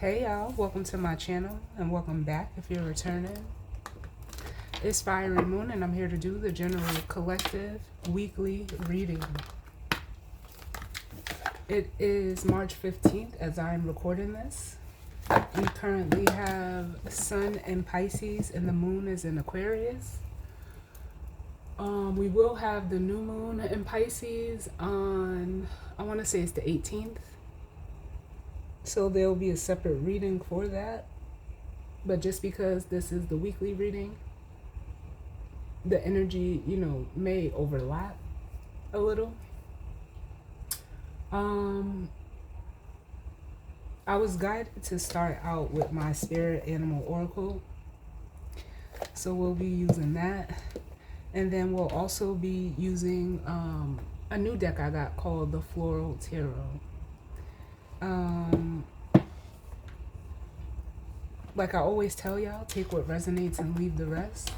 Hey y'all, welcome to my channel and welcome back if you're returning. It's Fiery Moon and I'm here to do the general collective weekly reading. It is March 15th as I'm recording this. We currently have Sun in Pisces and the Moon is in Aquarius. We will have the new moon in Pisces on, I want to say it's the 18th. So there will be a separate reading for that. But just because this is the weekly reading, the energy, may overlap a little. I was guided to start out with my spirit animal oracle. So we'll be using that. And then we'll also be using a new deck I got called the Floral Tarot. Like I always tell y'all, take what resonates and leave the rest.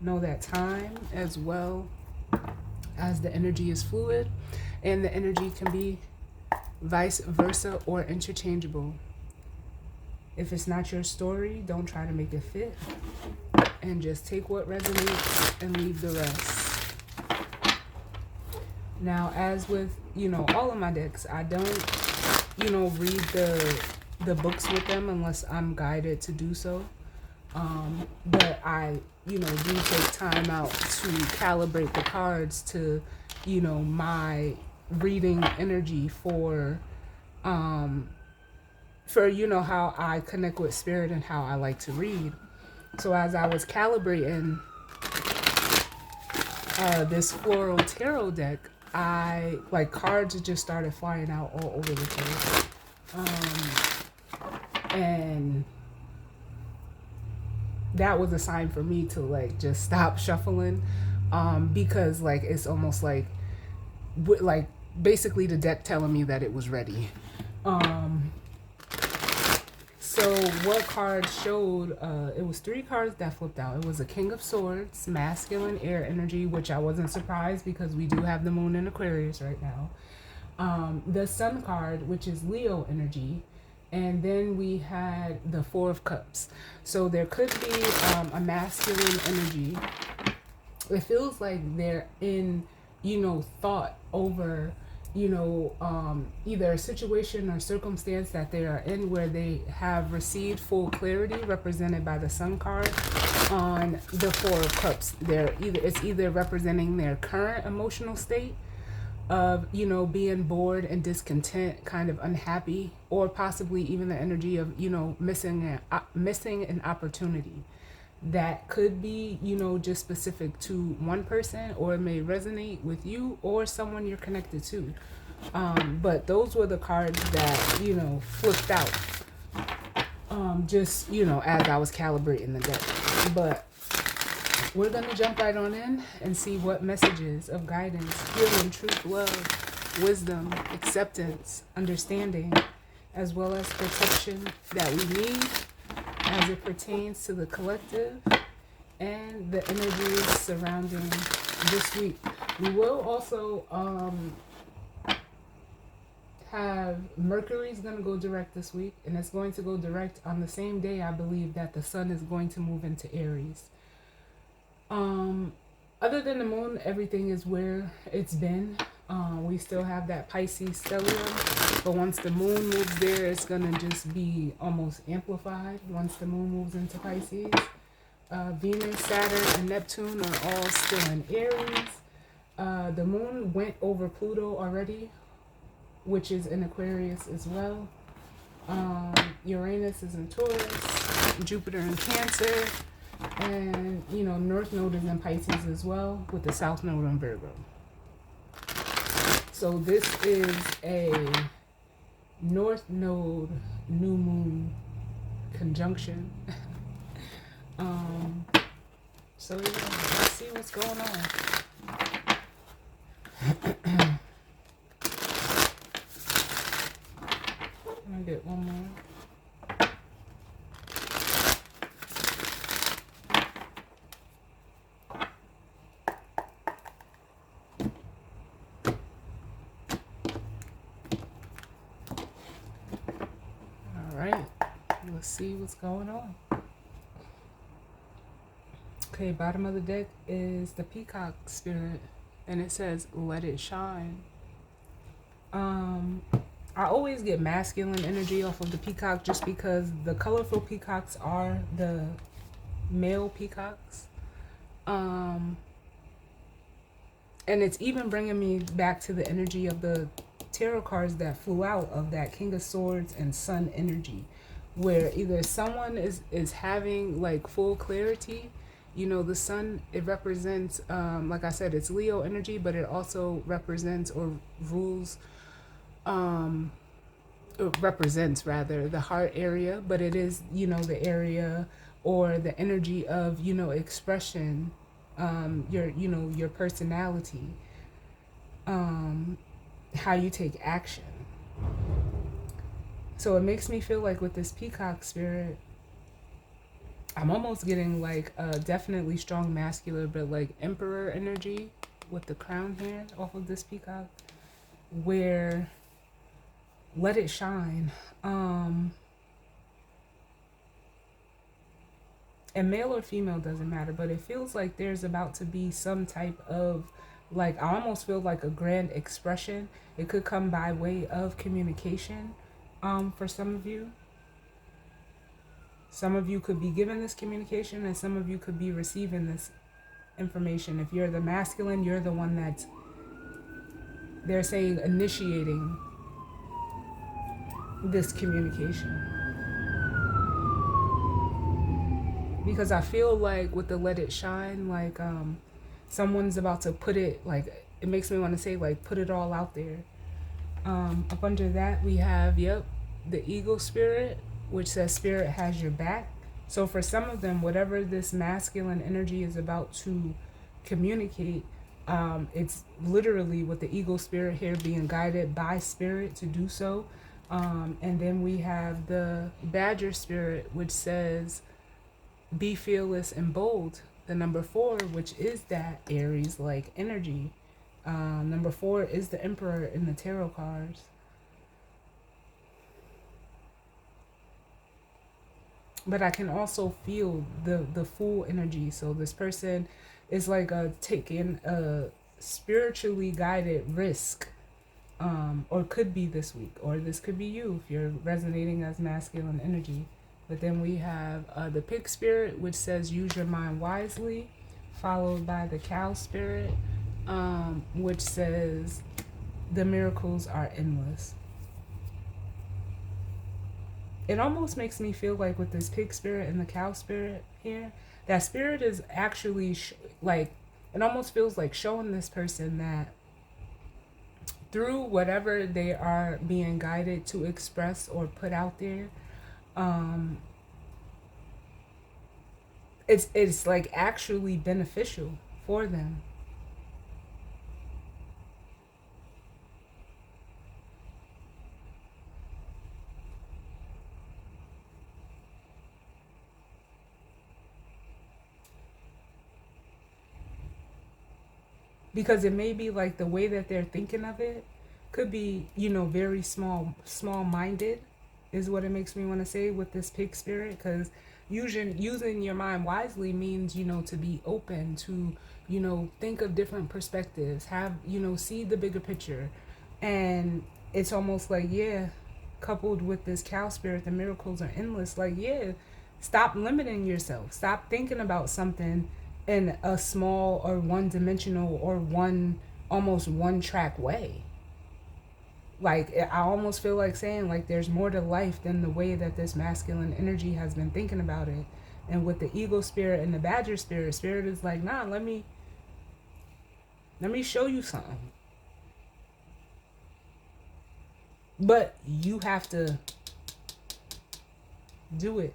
Know that time as well as the energy is fluid and the energy can be vice versa or interchangeable. If it's not your story, don't try to make it fit and just take what resonates and leave the rest. Now, as with, all of my decks, I don't, read the books with them unless I'm guided to do so. But I, do take time out to calibrate the cards to, my reading energy for how I connect with spirit and how I like to read. So as I was calibrating this Floral Tarot deck, cards just started flying out all over the place. And that was a sign for me to just stop shuffling, because it's almost like basically the deck telling me that it was ready. So what card showed, it was 3 cards that flipped out. It was a King of Swords, masculine air energy, which I wasn't surprised because we do have the moon in Aquarius right now. The Sun card, which is Leo energy. And then we had the 4 of Cups. So there could be a masculine energy. It feels like they're in, thought over, either a situation or circumstance that they are in where they have received full clarity, represented by the Sun card on the 4 of Cups. It's either representing their current emotional state of, being bored and discontent, kind of unhappy, or possibly even the energy of, missing an opportunity. That could be, just specific to one person, or it may resonate with you or someone you're connected to. But those were the cards that, flipped out. As I was calibrating the deck. But we're going to jump right on in and see what messages of guidance, healing, truth, love, wisdom, acceptance, understanding, as well as protection that we need as it pertains to the collective and the energies surrounding this week. We will also have Mercury's going to go direct this week, and it's going to go direct on the same day, I believe, that the sun is going to move into Aries. Other than the moon, everything is where it's been. We still have that Pisces stellium, but once the moon moves there, it's gonna just be almost amplified once the moon moves into Pisces. Venus, Saturn, and Neptune are all still in Aries. The moon went over Pluto already, which is in Aquarius as well. Uranus is in Taurus, Jupiter in Cancer, and North Node is in Pisces as well, with the South Node in Virgo. So this is a North Node new moon conjunction. So yeah, let's see what's going on. I'm gonna get one more. right, let's see what's going on. Okay, bottom of the deck is the Peacock Spirit, and it says, let it shine. I always get masculine energy off of the peacock just because the colorful peacocks are the male peacocks. And it's even bringing me back to the energy of the tarot cards that flew out of that King of Swords and Sun energy, where either someone is having like full clarity. You know, the sun, it represents, like I said, it's Leo energy, but it also represents or rules, it represents rather the heart area, but it is, you know, the area or the energy of, you know, expression, your, you know, your personality, how you take action. So it makes me feel like with this Peacock Spirit, I'm almost getting like definitely strong masculine, but like Emperor energy with the crown here off of this peacock, where let it shine. And male or female doesn't matter, but it feels like there's about to be some type of, like, I almost feel like a grand expression. It could come by way of communication, for some of you. Some of you could be given this communication, and some of you could be receiving this information. If you're the masculine, you're the one that's, they're saying, initiating this communication. Because I feel like with the let it shine, like someone's about to put it, like, it makes me want to say, like, put it all out there. Up under that we have, yep, the Eagle Spirit, which says spirit has your back. So for some of them, whatever this masculine energy is about to communicate, it's literally with the Eagle Spirit here being guided by spirit to do so. And then we have the Badger Spirit, which says be fearless and bold. The number 4, which is that Aries like energy. Number 4 is the Emperor in the tarot cards. But I can also feel the Fool energy. So this person is like taking a spiritually guided risk, or could be this week, or this could be you if you're resonating as masculine energy. But then we have the Pig Spirit, which says use your mind wisely, followed by the Cow Spirit, which says the miracles are endless. It almost makes me feel like with this Pig Spirit and the Cow Spirit here, that spirit is actually like, it almost feels like showing this person that through whatever they are being guided to express or put out there, it's like actually beneficial for them. Because it may be like the way that they're thinking of it could be, you know, very small-minded is what it makes me want to say with this Pig Spirit. Because using your mind wisely means, you know, to be open to, you know, think of different perspectives, have, you know, see the bigger picture. And it's almost like, yeah, coupled with this Cow Spirit, the miracles are endless. Like, yeah, stop limiting yourself. Stop thinking about something in a small or one-dimensional or almost one-track way. Like, I almost feel like saying, like, there's more to life than the way that this masculine energy has been thinking about it. And with the Eagle Spirit and the Badger Spirit, spirit is like, nah, let me show you something. But you have to do it.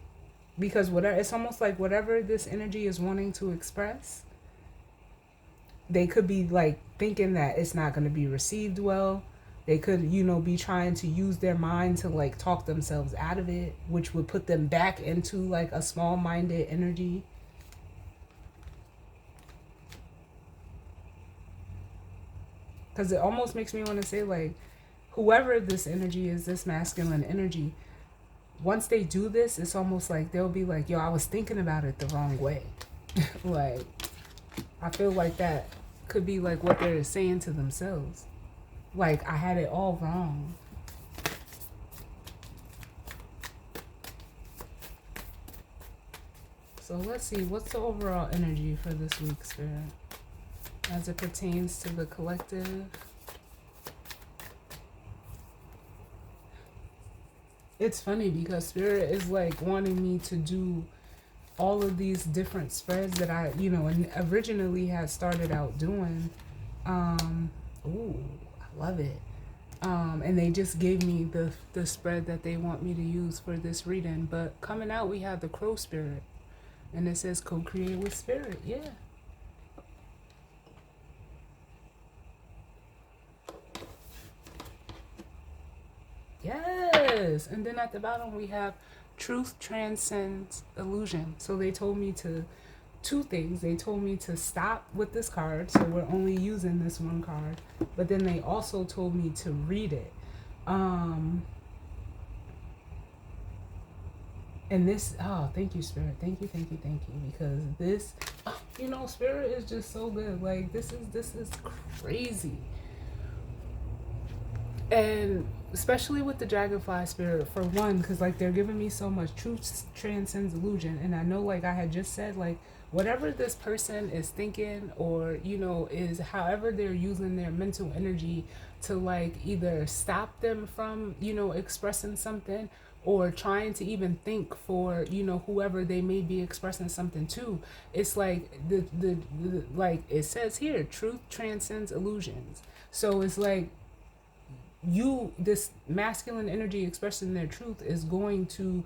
Because whatever, it's almost like whatever this energy is wanting to express, they could be like thinking that it's not going to be received well. They could, you know, be trying to use their mind to like talk themselves out of it, which would put them back into like a small-minded energy. Because it almost makes me want to say, like, whoever this energy is, this masculine energy, once they do this, it's almost like they'll be like, yo, I was thinking about it the wrong way. Like, I feel like that could be like what they're saying to themselves. Like, I had it all wrong. So let's see, what's the overall energy for this week, Spirit, as it pertains to the collective? It's funny because Spirit is like wanting me to do all of these different spreads that I, originally had started out doing. Ooh, I love it. And they just gave me the spread that they want me to use for this reading. But coming out, we have the Crow Spirit. And it says co-create with Spirit. Yeah. Yes. And then at the bottom, we have truth transcends illusion. So they told me to, two things. They told me to stop with this card. So we're only using this one card. But then they also told me to read it. And this, oh, thank you, Spirit. Thank you, thank you, thank you. Because this, Spirit is just so good. Like, this is crazy. And especially with the Dragonfly Spirit, for one, because, like, they're giving me so much truth transcends illusion. And I know, like I had just said, like, whatever this person is thinking or, is however they're using their mental energy to, like, either stop them from, expressing something or trying to even think for, whoever they may be expressing something to. It's like the like it says here, truth transcends illusions. So it's like this masculine energy expressing their truth is going to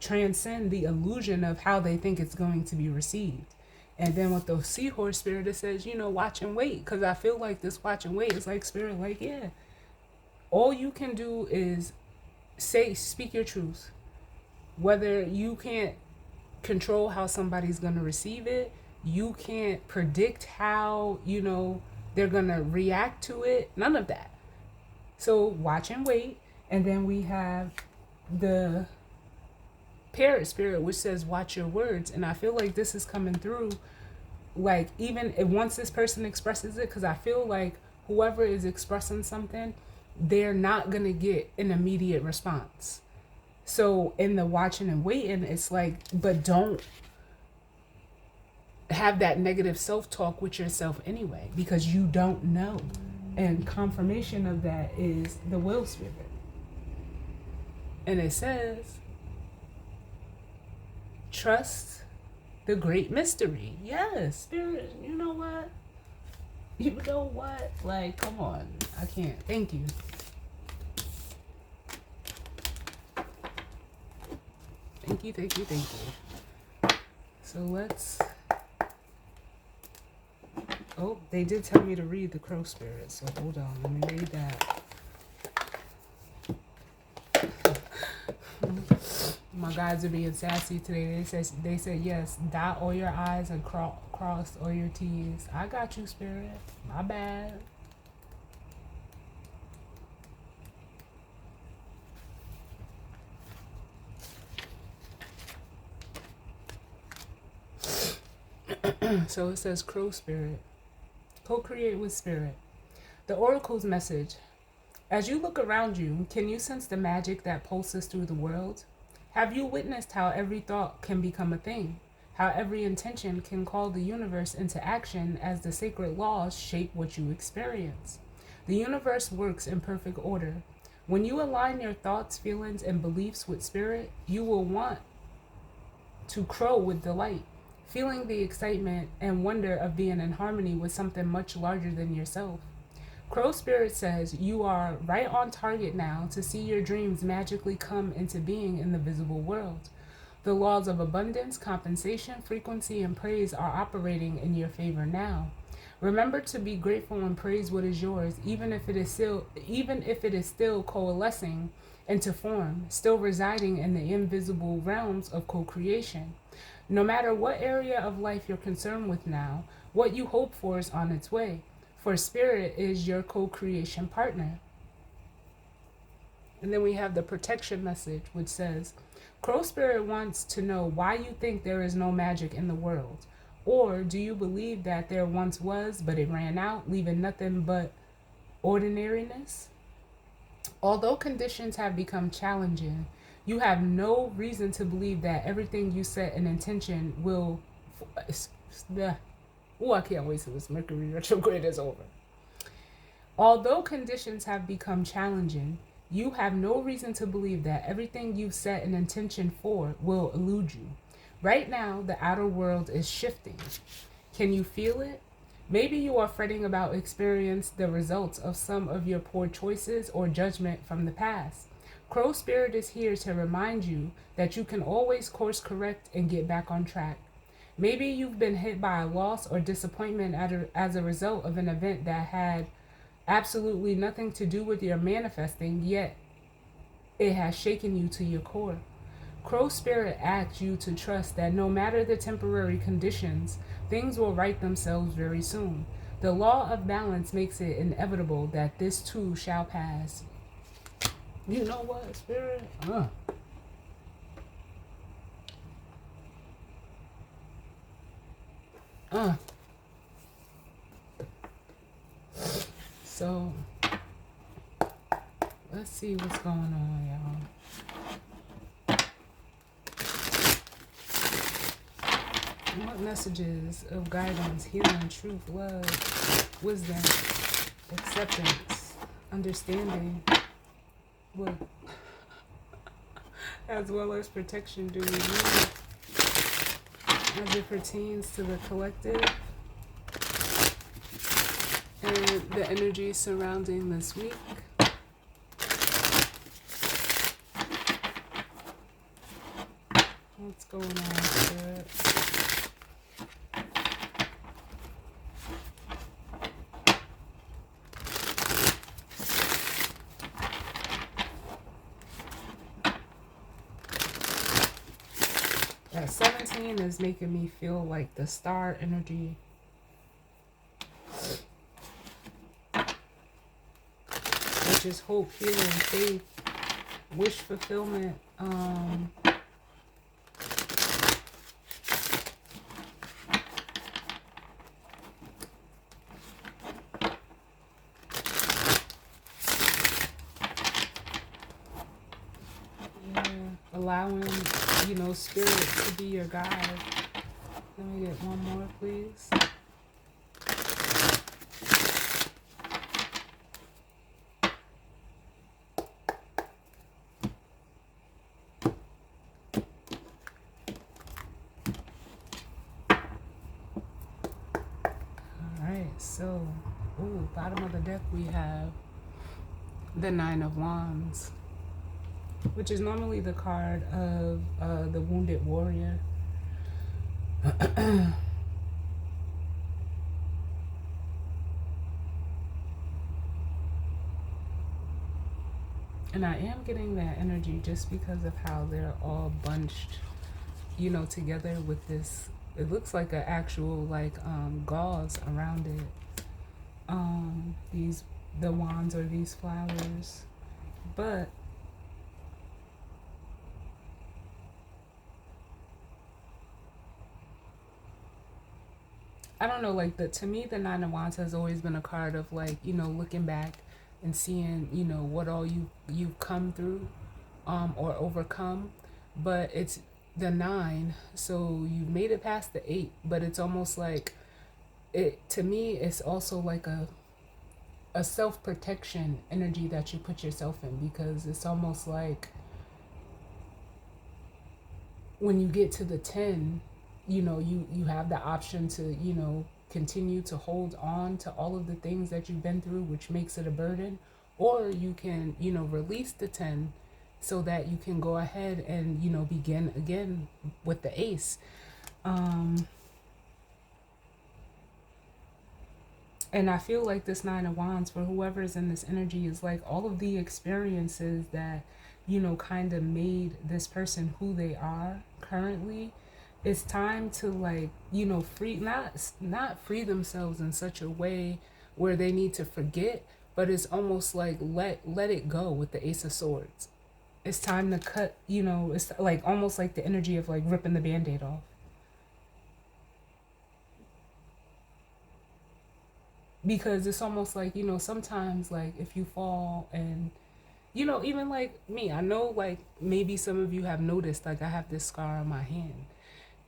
transcend the illusion of how they think it's going to be received. And then with the Seahorse Spirit, it says, watch and wait. Because I feel like this watch and wait is like Spirit, like, yeah, all you can do is speak your truth. Whether you can't control how somebody's going to receive it, you can't predict how, they're going to react to it, none of that. So watch and wait. And then we have the Parrot Spirit, which says watch your words. And I feel like this is coming through, like, even if once this person expresses it, because I feel like whoever is expressing something, they're not going to get an immediate response. So in the watching and waiting, it's like, but don't have that negative self-talk with yourself anyway, because you don't know. And confirmation of that is the Will Spirit. And it says, trust the great mystery. Yes, Spirit, you know what? You know what? Like, come on. I can't. Thank you. Thank you, thank you, thank you. So let's... Oh, they did tell me to read the Crow Spirit, so hold on. Let me read that. My guides are being sassy today. They said yes, dot all your I's and cross all your T's. I got you, Spirit. My bad. So it says Crow Spirit. Co-create with Spirit. The Oracle's message. As you look around you, can you sense the magic that pulses through the world? Have you witnessed how every thought can become a thing? How every intention can call the universe into action as the sacred laws shape what you experience? The universe works in perfect order. When you align your thoughts, feelings, and beliefs with Spirit, you will want to crow with delight, feeling the excitement and wonder of being in harmony with something much larger than yourself. Crow Spirit says you are right on target now to see your dreams magically come into being in the visible world. The laws of abundance, compensation, frequency, and praise are operating in your favor now. Remember to be grateful and praise what is yours, even if it is still coalescing into form, still residing in the invisible realms of co-creation. No matter what area of life you're concerned with now, what you hope for is on its way, for Spirit is your co-creation partner. And then we have the protection message, which says, Crow Spirit wants to know why you think there is no magic in the world. Or do you believe that there once was, but it ran out, leaving nothing but ordinariness? Although conditions have become challenging, you have no reason to believe that everything you set an intention will. Oh, I can't wait till this Mercury retrograde is over. Although conditions have become challenging, you have no reason to believe that everything you've set an intention for will elude you. Right now, the outer world is shifting. Can you feel it? Maybe you are fretting about experience the results of some of your poor choices or judgment from the past. Crow Spirit is here to remind you that you can always course correct and get back on track. Maybe you've been hit by a loss or disappointment as a result of an event that had absolutely nothing to do with your manifesting, yet it has shaken you to your core. Crow Spirit asks you to trust that no matter the temporary conditions, things will right themselves very soon. The law of balance makes it inevitable that this too shall pass. You know what, Spirit? So, let's see what's going on, y'all. What messages of guidance, healing, truth, love, wisdom, acceptance, understanding, what, as well as protection do we need as it pertains to the collective and the energy surrounding this week? What's going on, Spirit? That 17 is making me feel like the star energy, which is hope, healing, faith, wish fulfillment. Allowing, spirit to be your guide. Let me get one more, please. Alright, so, bottom of the deck we have the Nine of Wands, which is normally the card of the wounded warrior. And I am getting that energy just because of how they're all bunched, together with this. It looks like an actual gauze around it. The wands or these flowers, but I don't know, to me, the Nine of Wands has always been a card of looking back and seeing, what all you've come through, or overcome. But it's the 9, so you made it past the 8, but it's almost like to me, it's also like a self-protection energy that you put yourself in, because it's almost like when you get to the 10, you have the option to, continue to hold on to all of the things that you've been through, which makes it a burden, or you can, release the 10 so that you can go ahead and, begin again with the Ace. And I feel like this Nine of Wands, for whoever is in this energy, is like all of the experiences that, kind of made this person who they are currently. It's time to free, not free themselves in such a way where they need to forget, but it's almost like let it go with the Ace of Swords. It's time to cut, it's like almost like the energy of like ripping the band-aid off. Because it's almost like, sometimes like if you fall and even like me, I know like maybe some of you have noticed like I have this scar on my hand.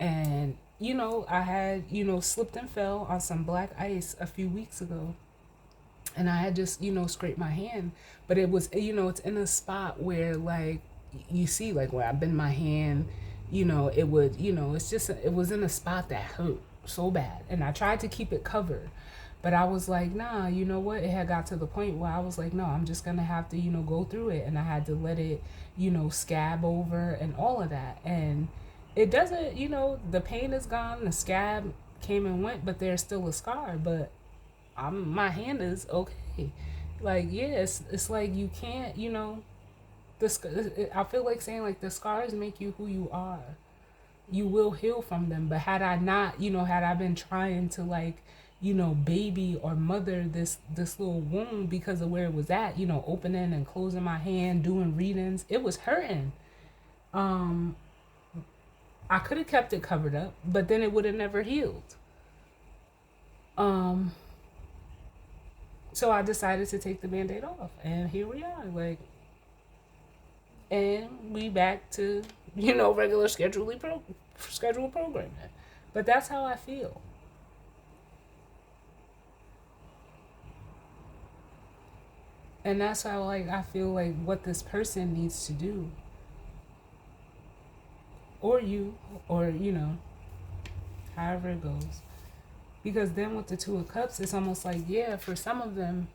And I had, slipped and fell on some black ice a few weeks ago. And I had just, scraped my hand, but it was, it's in a spot where like you see like where I bend my hand, it would, it's just it was in a spot that hurt so bad, and I tried to keep it covered, but I was like, nah, you know what? It had got to the point where I was like, no, I'm just gonna have to, go through it, and I had to let it, scab over and all of that, and it doesn't, the pain is gone, the scab came and went, but there's still a scar, but my hand is okay. Like, yeah, it's like you can't, I feel like saying like the scars make you who you are. You will heal from them. But had I not, had I been trying to like, baby or mother this little wound because of where it was at, opening and closing my hand, doing readings, it was hurting. I could have kept it covered up, but then it would have never healed. So I decided to take the band-aid off, and here we are, like, and we back to, regular scheduled programming. But that's how I feel. And that's how, like, I feel like what this person needs to do, or you, or, however it goes. Because then with the Two of Cups, it's almost like, yeah, for some of them,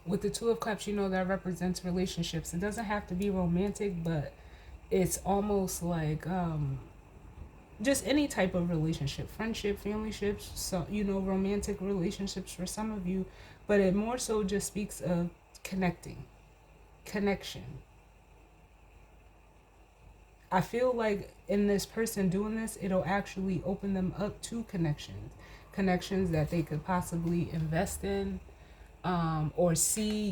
with the Two of Cups, that represents relationships. It doesn't have to be romantic, but it's almost like just any type of relationship, friendship, family ships, so, romantic relationships for some of you. But it more so just speaks of connection. I feel like in this person doing this, it'll actually open them up to connections that they could possibly invest in, or see,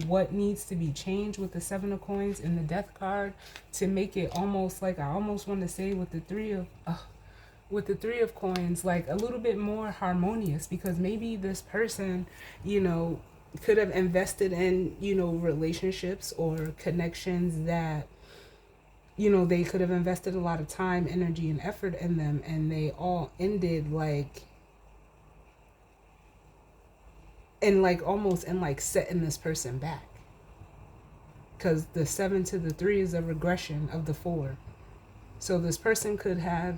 what needs to be changed with the Seven of Coins and the Death card to make it almost like, I almost want to say with the Three of Coins, like a little bit more harmonious, because maybe this person, could have invested in, relationships or connections that, they could have invested a lot of time, energy, and effort in them, and they all ended like in like almost in like setting this person back. Because the 7 to the 3 is a regression of the 4. So this person could have,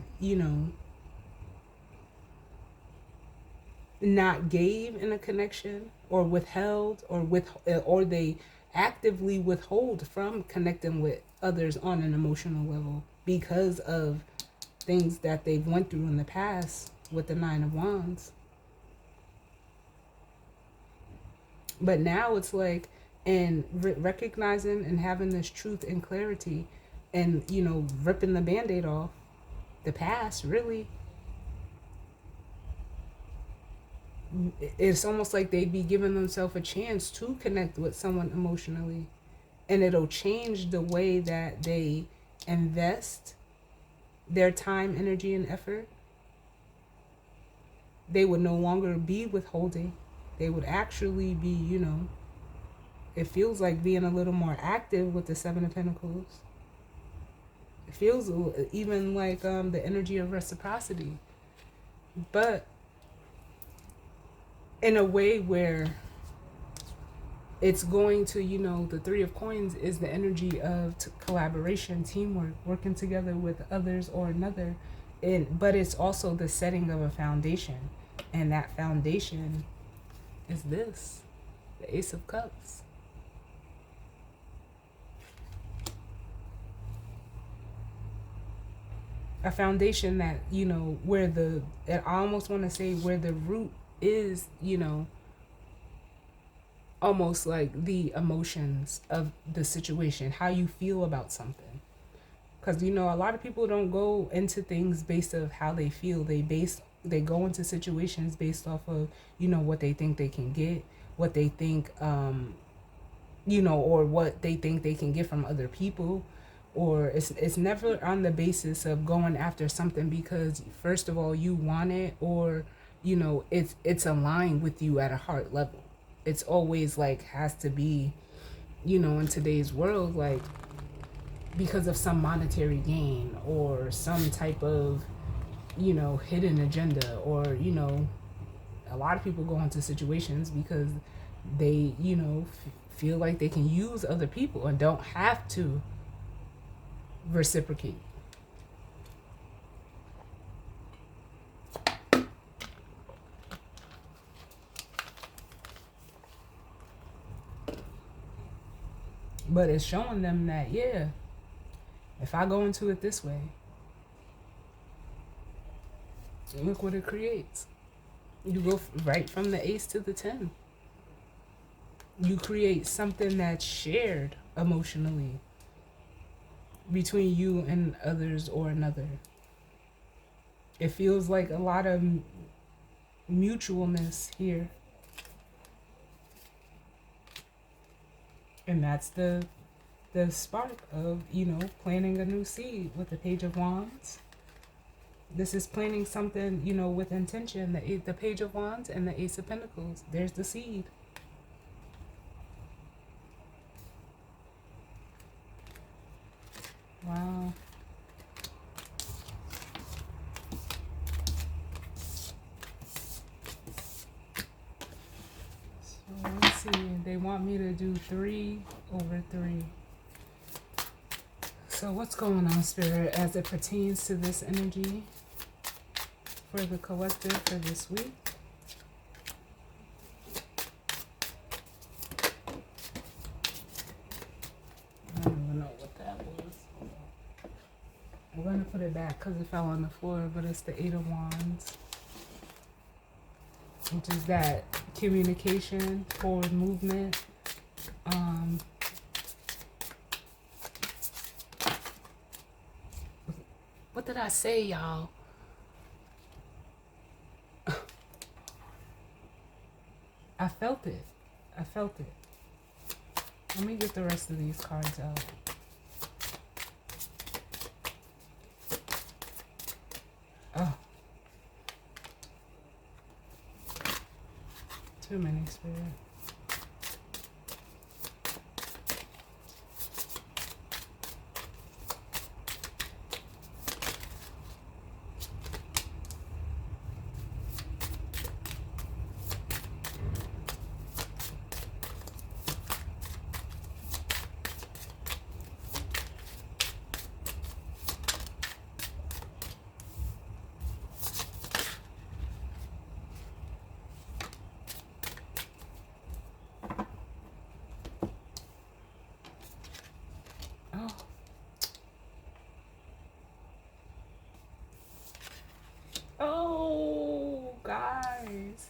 not gave in a connection, or withheld, or they actively withhold from connecting with others on an emotional level because of things that they've went through in the past with the 9 of Wands. But now it's like, and recognizing and having this truth and clarity, and ripping the band-aid off the past, really, it's almost like they'd be giving themselves a chance to connect with someone emotionally, and it'll change the way that they invest their time, energy, and effort. They would no longer be withholding. They would actually be, it feels like being a little more active with the 7 of Pentacles. It feels even like the energy of reciprocity, but in a way where it's going to, the 3 of Coins is the energy of collaboration, teamwork, working together with others or another. But it's also the setting of a foundation. And that foundation is this, the Ace of Cups. A foundation that, where I almost want to say where the root is, almost like the emotions of the situation, how you feel about something. Because, a lot of people don't go into things based off how they feel. They go into situations based off of, what they think they can get, what they think, or what they think they can get from other people. Or it's never on the basis of going after something because first of all you want it, or it's aligned with you at a heart level. It's always like has to be, in today's world, like because of some monetary gain or some type of hidden agenda, or a lot of people go into situations because they feel like they can use other people and don't have to reciprocate. But it's showing them that, yeah, if I go into it this way, look what it creates. You go right from the ace to the 10. You create something that's shared emotionally between you and others or another. It feels like a lot of mutualness here. And that's the spark of, planting a new seed with the Page of Wands. This is planting something, with intention. The Page of Wands and the Ace of Pentacles. There's the seed. Wow. So let's see. They want me to do 3 over 3. So what's going on, Spirit, as it pertains to this energy for the collective for this week? I don't even know what that was. I'm going to put it back because it fell on the floor, but it's the 8 of Wands, which is that communication, forward movement. What did I say, y'all? I felt it. I felt it. Let me get the rest of these cards out. Oh. Too many, Spirit. Oh. Oh, guys.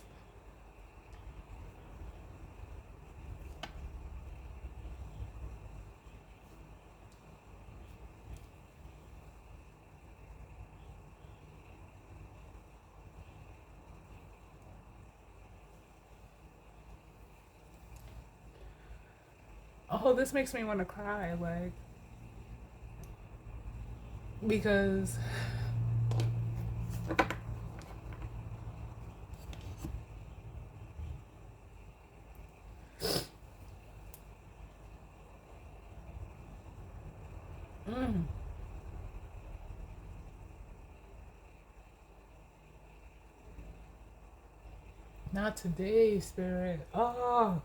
Oh, this makes me want to cry, like, because not today, Spirit. Oh,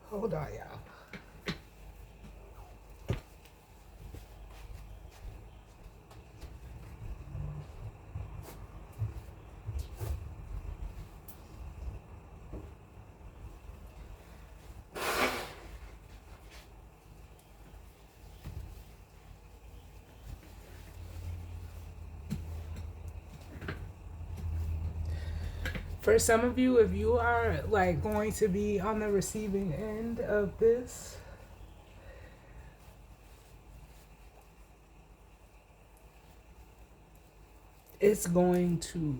hold on, y'all. For some of you, if you are like going to be on the receiving end of this, it's going to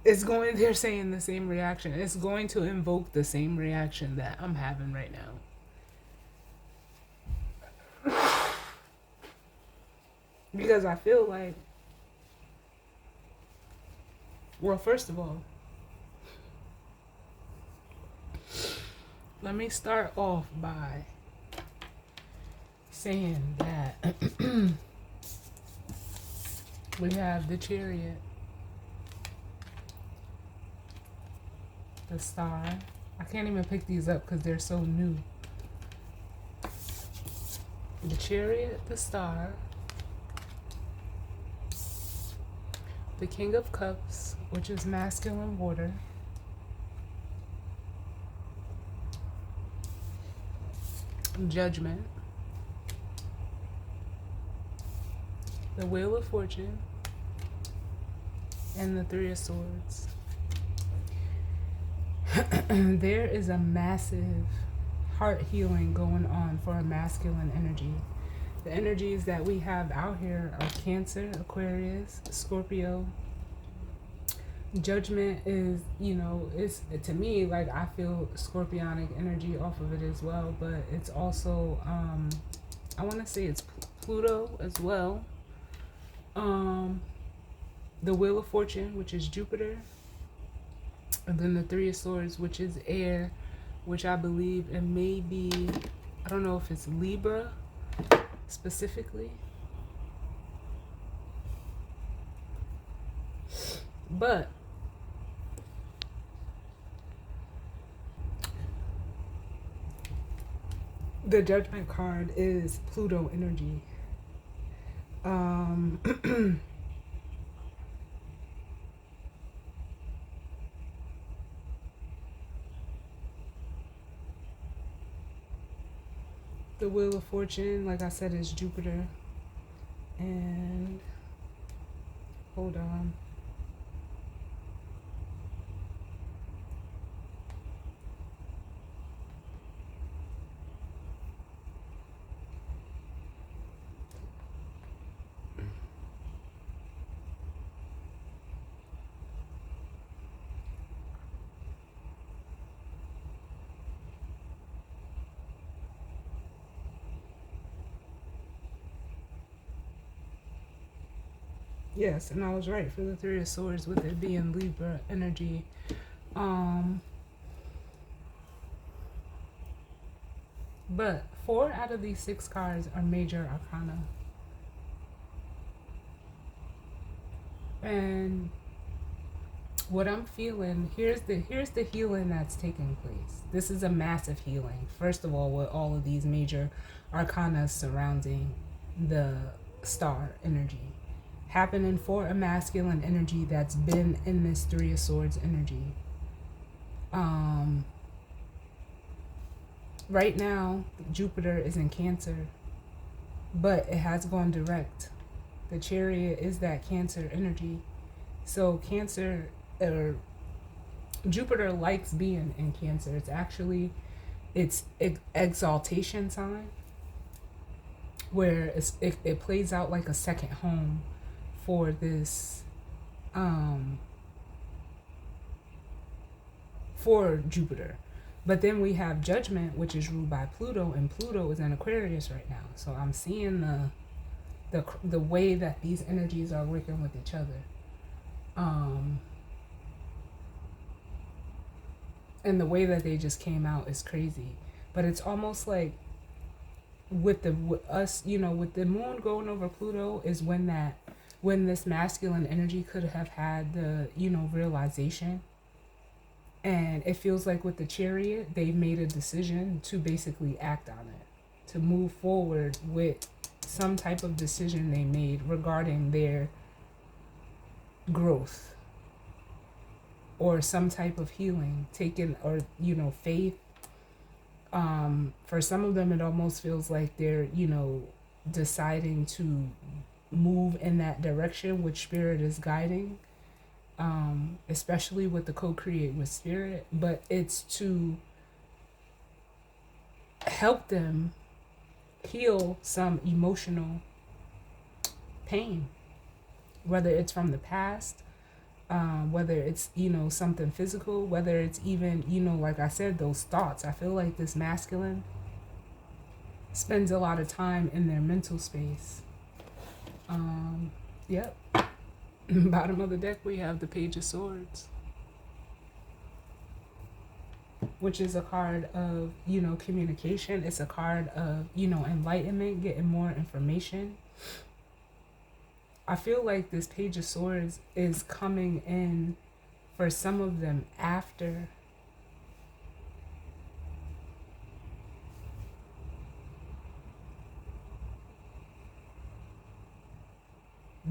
It's going, they're saying the same reaction. It's going to invoke the same reaction that I'm having right now. Because I feel like, well, first of all, let me start off by saying that we have the Chariot, the Star. I can't even pick these up because they're so new. The Chariot, the Star, the King of Cups, which is masculine water, Judgment, the Wheel of Fortune, and the Three of Swords. There is a massive heart healing going on for a masculine energy. The energies that we have out here are Cancer, Aquarius, Scorpio. Judgment is, it's, to me, like, I feel scorpionic energy off of it as well, but it's also, I want to say it's Pluto as well. The Wheel of Fortune, which is Jupiter, and then the Three of Swords, which is air, which I believe it may be, I don't know if it's Libra specifically, but the Judgment card is Pluto energy. The Wheel of Fortune, like I said, is Jupiter. And hold on. Yes, and I was right for the Three of Swords with it being Libra energy. But 4 out of these 6 cards are major arcana. And what I'm feeling, here's the healing that's taking place. This is a massive healing. First of all, with all of these major arcana surrounding the star energy, happening for a masculine energy that's been in this Three of Swords energy. Right now, Jupiter is in Cancer, but it has gone direct. The Chariot is that Cancer energy. So Cancer, or Jupiter, likes being in Cancer. It's actually its exaltation sign, where it plays out like a second home for this, for Jupiter. But then we have Judgment, which is ruled by Pluto, and Pluto is in Aquarius right now. So I'm seeing the way that these energies are working with each other. And the way that they just came out is crazy. But it's almost like with the moon going over Pluto is when this masculine energy could have had the, realization. And it feels like with the Chariot, they've made a decision to basically act on it, to move forward with some type of decision they made regarding their growth or some type of healing taken, or faith. For some of them, it almost feels like they're deciding to move in that direction which Spirit is guiding, especially with the co-create with Spirit. But it's to help them heal some emotional pain, whether it's from the past, Whether it's, you know, something physical, whether it's even, you know, like I said, those thoughts. I feel like this masculine spends a lot of time in their mental space. Yep. Bottom of the deck, we have the Page of Swords, which is a card of, you know, communication. It's a card of, you know, enlightenment, getting more information. I feel like this Page of Swords is coming in for some of them after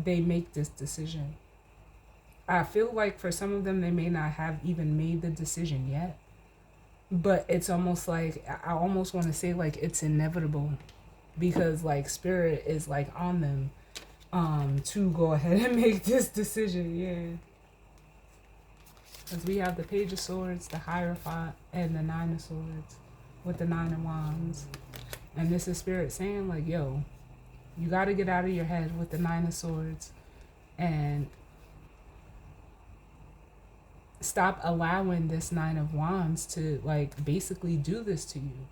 they make this decision. I feel like for some of them, they may not have even made the decision yet, but it's almost like, I almost want to say like it's inevitable, because like spirit is like on them to go ahead and make this decision. Yeah, because we have the Page of Swords, the Hierophant, and the Nine of Swords with the Nine of Wands. And this is spirit saying like, yo, you got to get out of your head with the Nine of Swords and stop allowing this Nine of Wands to like basically do this to you.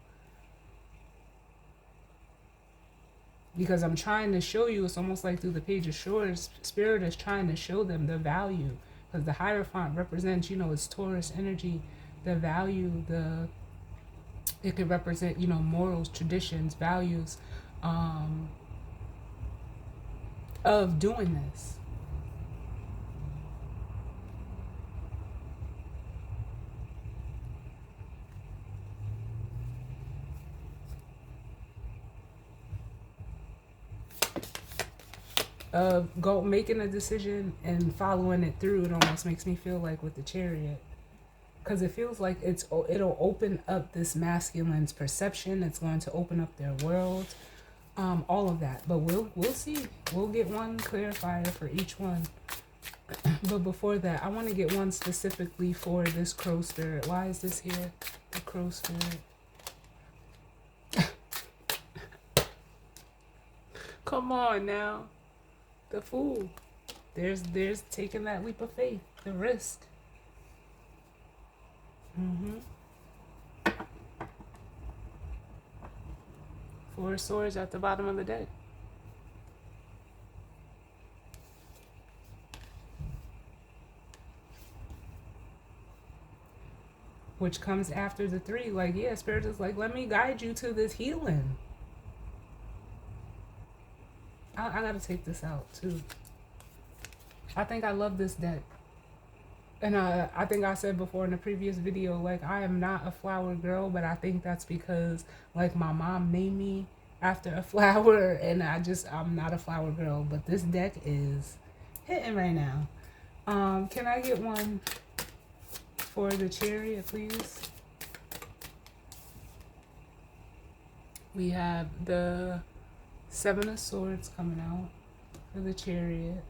Because I'm trying to show you, it's almost like through the Page of Swords, spirit is trying to show them the value. Because the Hierophant represents, you know, it's Taurus energy, the value, it could represent, you know, morals, traditions, values of doing this. Of making a decision and following it through. It almost makes me feel like with the Chariot, because it feels like it'll open up this masculine's perception. It's going to open up their world, all of that. But we'll see. We'll get one clarifier for each one. But before that, I want to get one specifically for this Crow Spirit. Why is this here? The Crow Spirit. Come on now. The Fool. There's taking that leap of faith, the risk. Four of Swords at the bottom of the deck. Which comes after the Three. Like, yeah, Spirit is like, let me guide you to this healing. I gotta take this out too. I think I love this deck. And I think I said before in the previous video, like, I am not a flower girl, but I think that's because, like, my mom named me after a flower, and I'm not a flower girl, but this deck is hitting right now. Can I get one for the Chariot, please? We have the Seven of Swords coming out for the Chariot.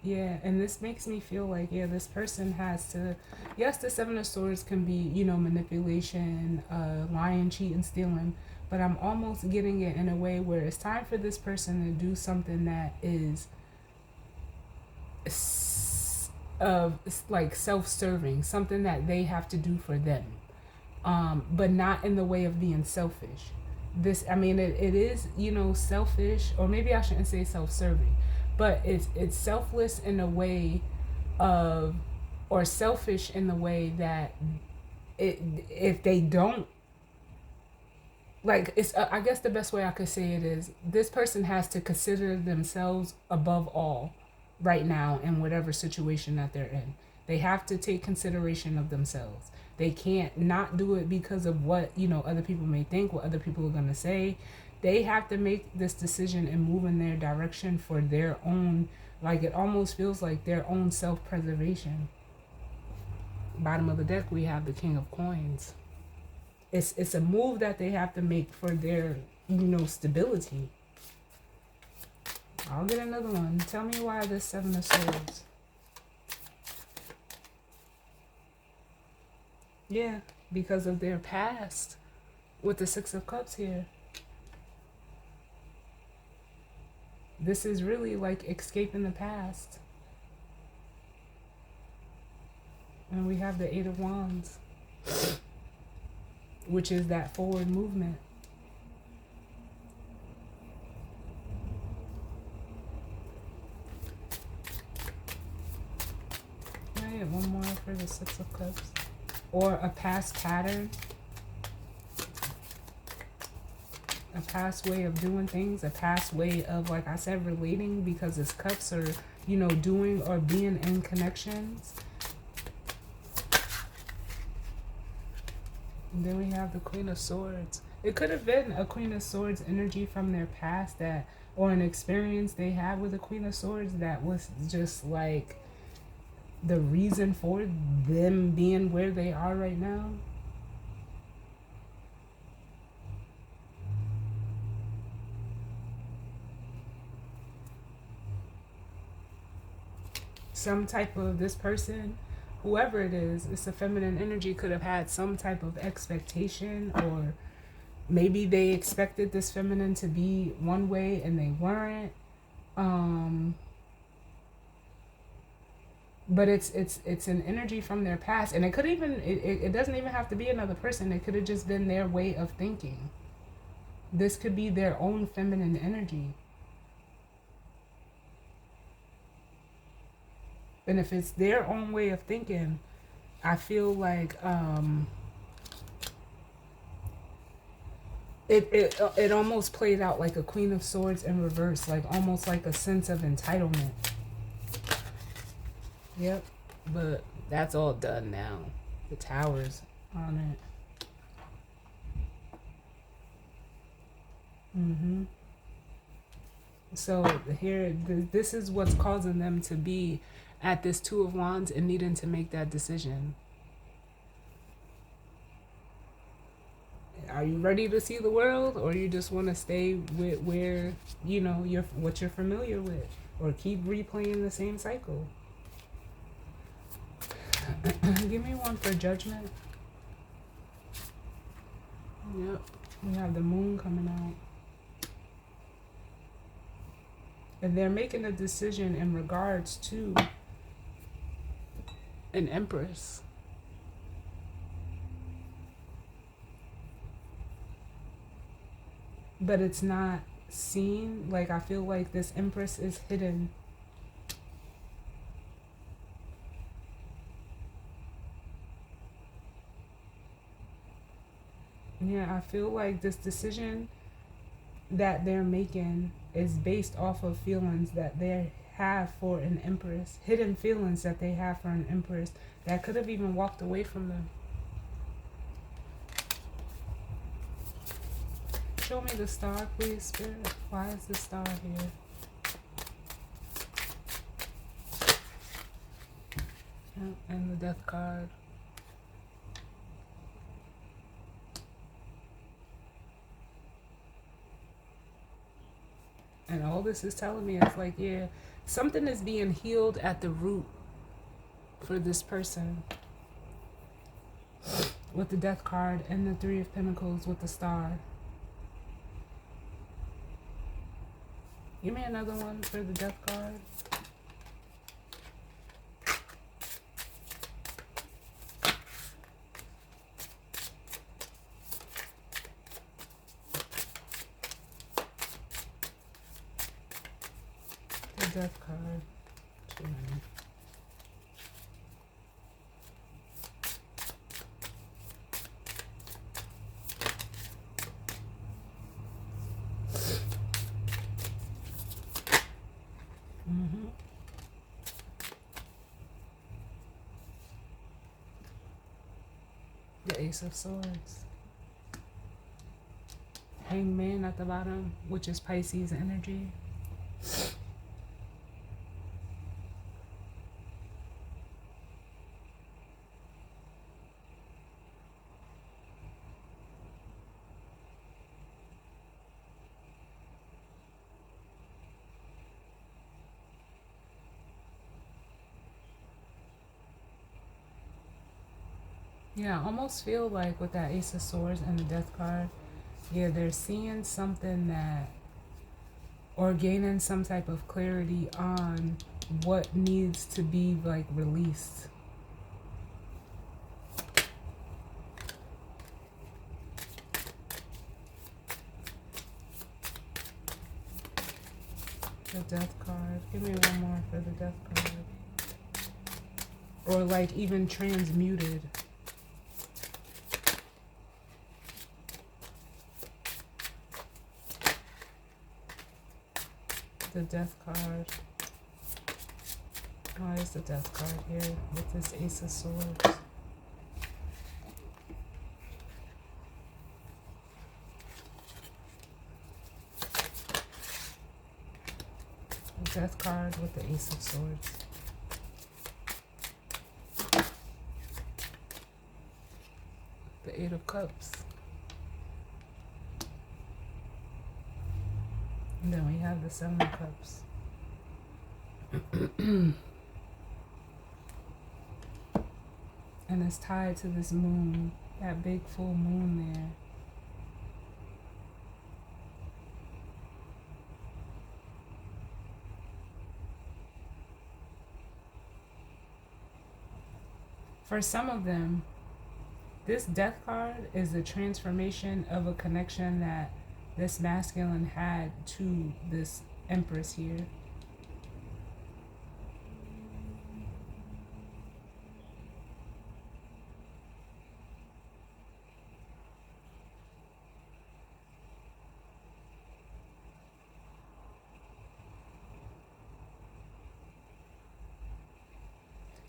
Yeah, and this makes me feel like, yeah, this person has to, yes, the Seven of Swords can be, you know, manipulation, lying, cheating, stealing, but I'm almost getting it in a way where it's time for this person to do something that is like self-serving, something that they have to do for them, but not in the way of being selfish. This, I mean, it is, you know, selfish, or maybe I shouldn't say self-serving, but it's selfless in a way of, or selfish in the way that if they don't, like, it's I guess the best way I could say it is, this person has to consider themselves above all right now in whatever situation that they're in. They have to take consideration of themselves. They can't not do it because of what, you know, other people may think, what other people are going to say. They have to make this decision and move in their direction for their own, like, it almost feels like their own self-preservation. Bottom of the deck, we have the King of Coins. It's a move that they have to make for their, you know, stability. I'll get another one. Tell me why this Seven of Swords. Yeah, because of their past with the Six of Cups here. This is really like escaping the past. And we have the Eight of Wands, which is that forward movement. Can I get one more for the Six of Cups? Or a past pattern, a past way of doing things, a past way of, like I said, relating, because it's cups, or, you know, doing or being in connections. And then we have the Queen of Swords. It could have been a Queen of Swords energy from their past, that, or an experience they had with the Queen of Swords that was just like the reason for them being where they are right now. Some type of, this person, whoever it is, it's a feminine energy, could have had some type of expectation, or maybe they expected this feminine to be one way and they weren't. But it's an energy from their past, and it could even, it doesn't even have to be another person. It could have just been their way of thinking. This could be their own feminine energy. And if it's their own way of thinking, I feel like it almost played out like a Queen of Swords in reverse, like almost like a sense of entitlement. Yep, but that's all done now. The Tower's on it. So here, this is what's causing them to be at this Two of Wands and needing to make that decision. Are you ready to see the world, or you just want to stay with where, you know, you're, what you're familiar with, or keep replaying the same cycle? Give me one for Judgment. Yep, we have the Moon coming out. And they're making a decision in regards to an Empress. But it's not seen. Like, I feel like this Empress is hidden. Yeah, I feel like this decision that they're making is based off of feelings that they have for an Empress. Hidden feelings that they have for an Empress that could have even walked away from them. Show me the star, please, Spirit. Why is the star here? Yep, and the Death card. And all this is telling me is like, yeah, something is being healed at the root for this person. With the Death card and the Three of Pentacles with the star. Give me another one for the Death card. The Death card. Too many. The Ace of Swords. Hangman at the bottom, which is Pisces energy. Yeah, I almost feel like with that Ace of Swords and the Death card, yeah, they're seeing something that, or gaining some type of clarity on what needs to be like released. The Death card. Give me one more for the Death card. Or like even transmuted. The Death card. Why is the Death card here with this Ace of Swords? The Death card with the Ace of Swords. The Eight of Cups. And then we have the Seven of Cups. And it's tied to this moon, that big full moon there. For some of them, this Death card is a transformation of a connection that this masculine had to this Empress here.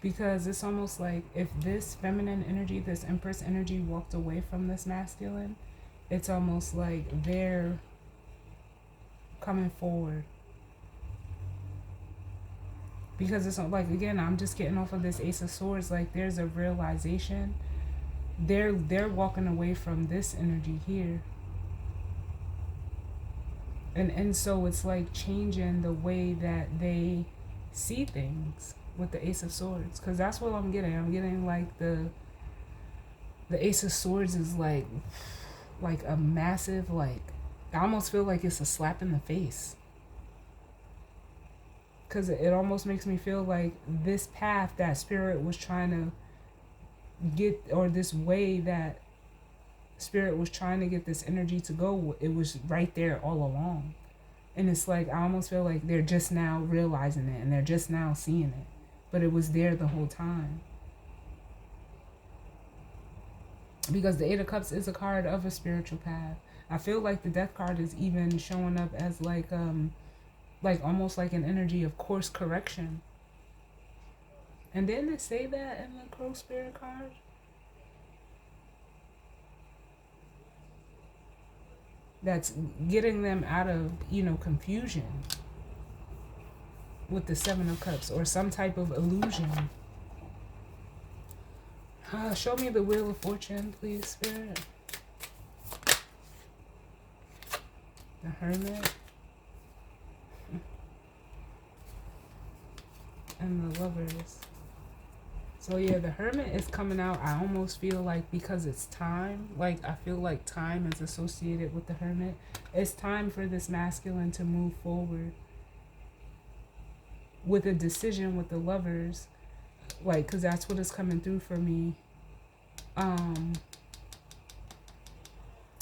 Because it's almost like if this feminine energy, this Empress energy walked away from this masculine, it's almost like they're coming forward. Because it's like, again, I'm just getting off of this Ace of Swords, like there's a realization. They're walking away from this energy here. And so it's like changing the way that they see things with the Ace of Swords, because that's what I'm getting. I'm getting like the Ace of Swords is like a massive, like, I almost feel like it's a slap in the face, because it almost makes me feel like this path that Spirit was trying to get, or this way that Spirit was trying to get this energy to go, it was right there all along. And it's like, I almost feel like they're just now realizing it and they're just now seeing it. But it was there the whole time. Because the Eight of Cups is a card of a spiritual path. I feel like the Death card is even showing up as like almost like an energy of course correction. And didn't it say that in the Crow Spirit card? That's getting them out of, confusion with the Seven of Cups, or some type of illusion. Show me the Wheel of Fortune, please, Spirit. The Hermit. And the Lovers. So yeah, the Hermit is coming out. I almost feel like because it's time, like I feel like time is associated with the Hermit. It's time for this masculine to move forward with a decision with the Lovers, like, because that's what is coming through for me,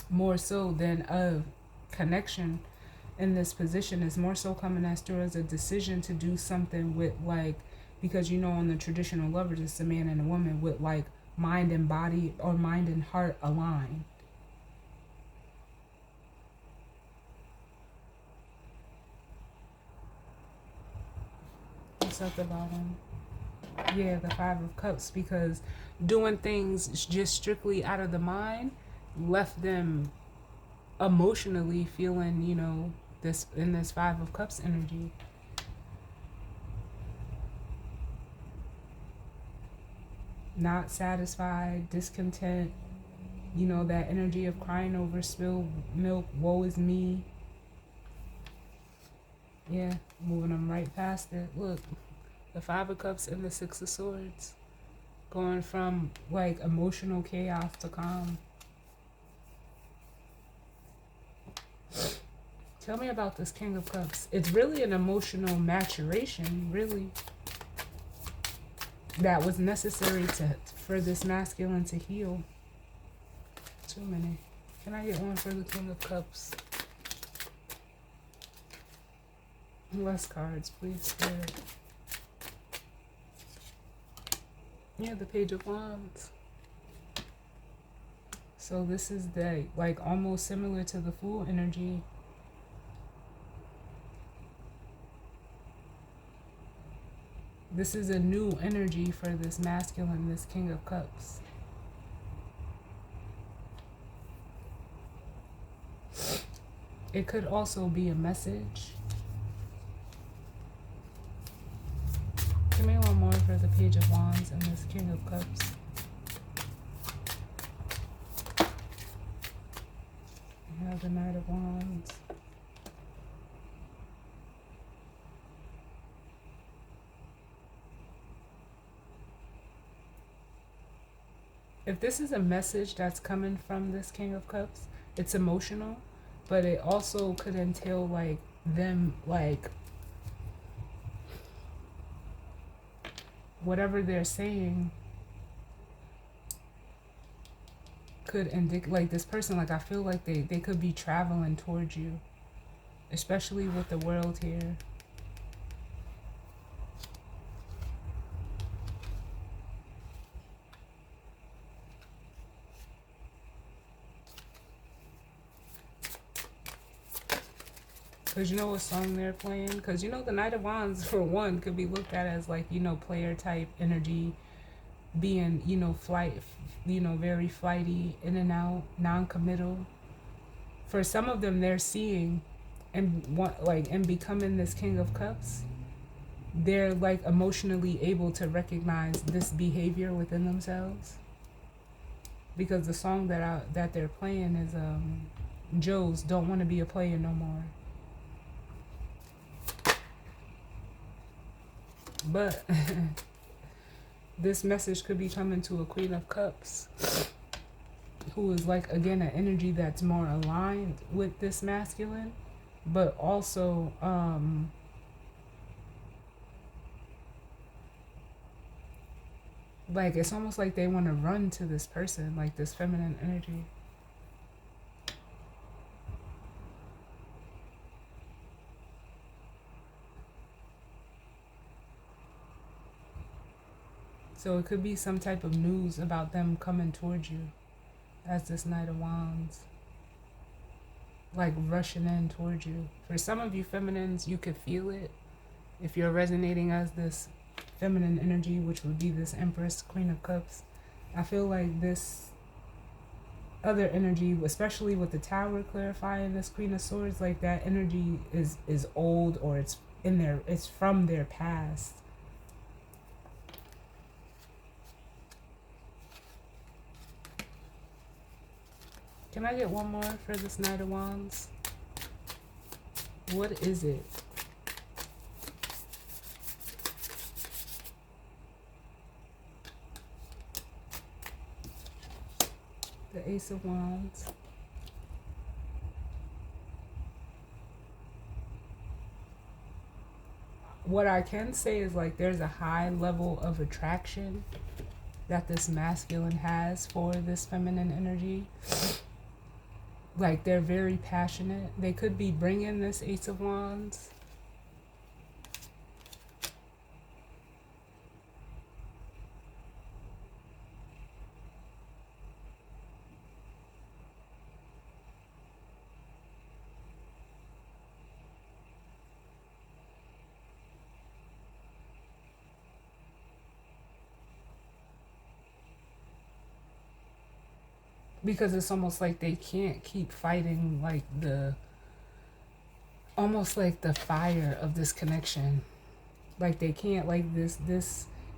more so than a connection in this position. Is more so coming as through as a decision to do something with, like, because on the traditional Lovers, it's a man and a woman with like mind and body, or mind and heart aligned. At the bottom, yeah, the Five of Cups, because doing things just strictly out of the mind left them emotionally feeling, this in this Five of Cups energy. Not satisfied, discontent, that energy of crying over spilled milk, woe is me. Yeah, moving them right past it. Look, the Five of Cups and the Six of Swords. Going from like emotional chaos to calm. Tell me about this King of Cups. It's really an emotional maturation, really, that was necessary for this masculine to heal. Too many. Can I get one for the King of Cups? Less cards, please, Spirit. Yeah, the Page of Wands. So this is the, like, almost similar to the Fool energy. This is a new energy for this masculine, this King of Cups. It could also be a message. Give me one more for the Page of Wands and this King of Cups. We have the Knight of Wands. If this is a message that's coming from this King of Cups, it's emotional, but it also could entail, like, them, like, whatever they're saying could indicate, like, this person, like, I feel like they could be traveling towards you, especially with the World here. Because you know what song they're playing? Because you know the Knight of Wands, for one, could be looked at as, like, you know, player type energy, being, you know, very flighty, in and out, non-committal. For some of them, they're seeing and becoming this King of Cups. They're, like, emotionally able to recognize this behavior within themselves. Because the song that they're playing is Joe's Don't Want to Be a Player No More. But this message could be coming to a Queen of Cups, who is, like, again, an energy that's more aligned with this masculine, but also like, it's almost like they want to run to this person, like this feminine energy. So it could be some type of news about them coming towards you as this Knight of Wands, like, rushing in towards you. For some of you feminines, you could feel it. If you're resonating as this feminine energy, which would be this Empress, Queen of Cups, I feel like this other energy, especially with the Tower clarifying this Queen of Swords, like, that energy is old, or it's from their past. Can I get one more for this Knight of Wands? What is it? The Ace of Wands. What I can say is, like, there's a high level of attraction that this masculine has for this feminine energy. Like, they're very passionate. They could be bringing this Ace of Wands. Because it's almost like they can't keep fighting, like, almost like the fire of this connection. Like, they can't, like,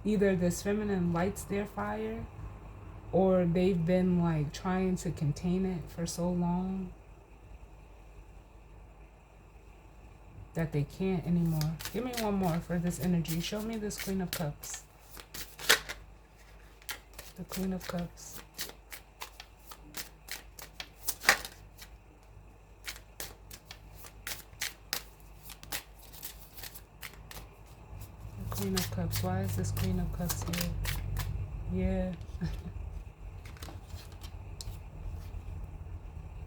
either this feminine lights their fire, or they've been, like, trying to contain it for so long that they can't anymore. Give me one more for this energy. Show me this Queen of Cups. The Queen of Cups. The Queen of Cups. Why is this Queen of Cups here? Yeah.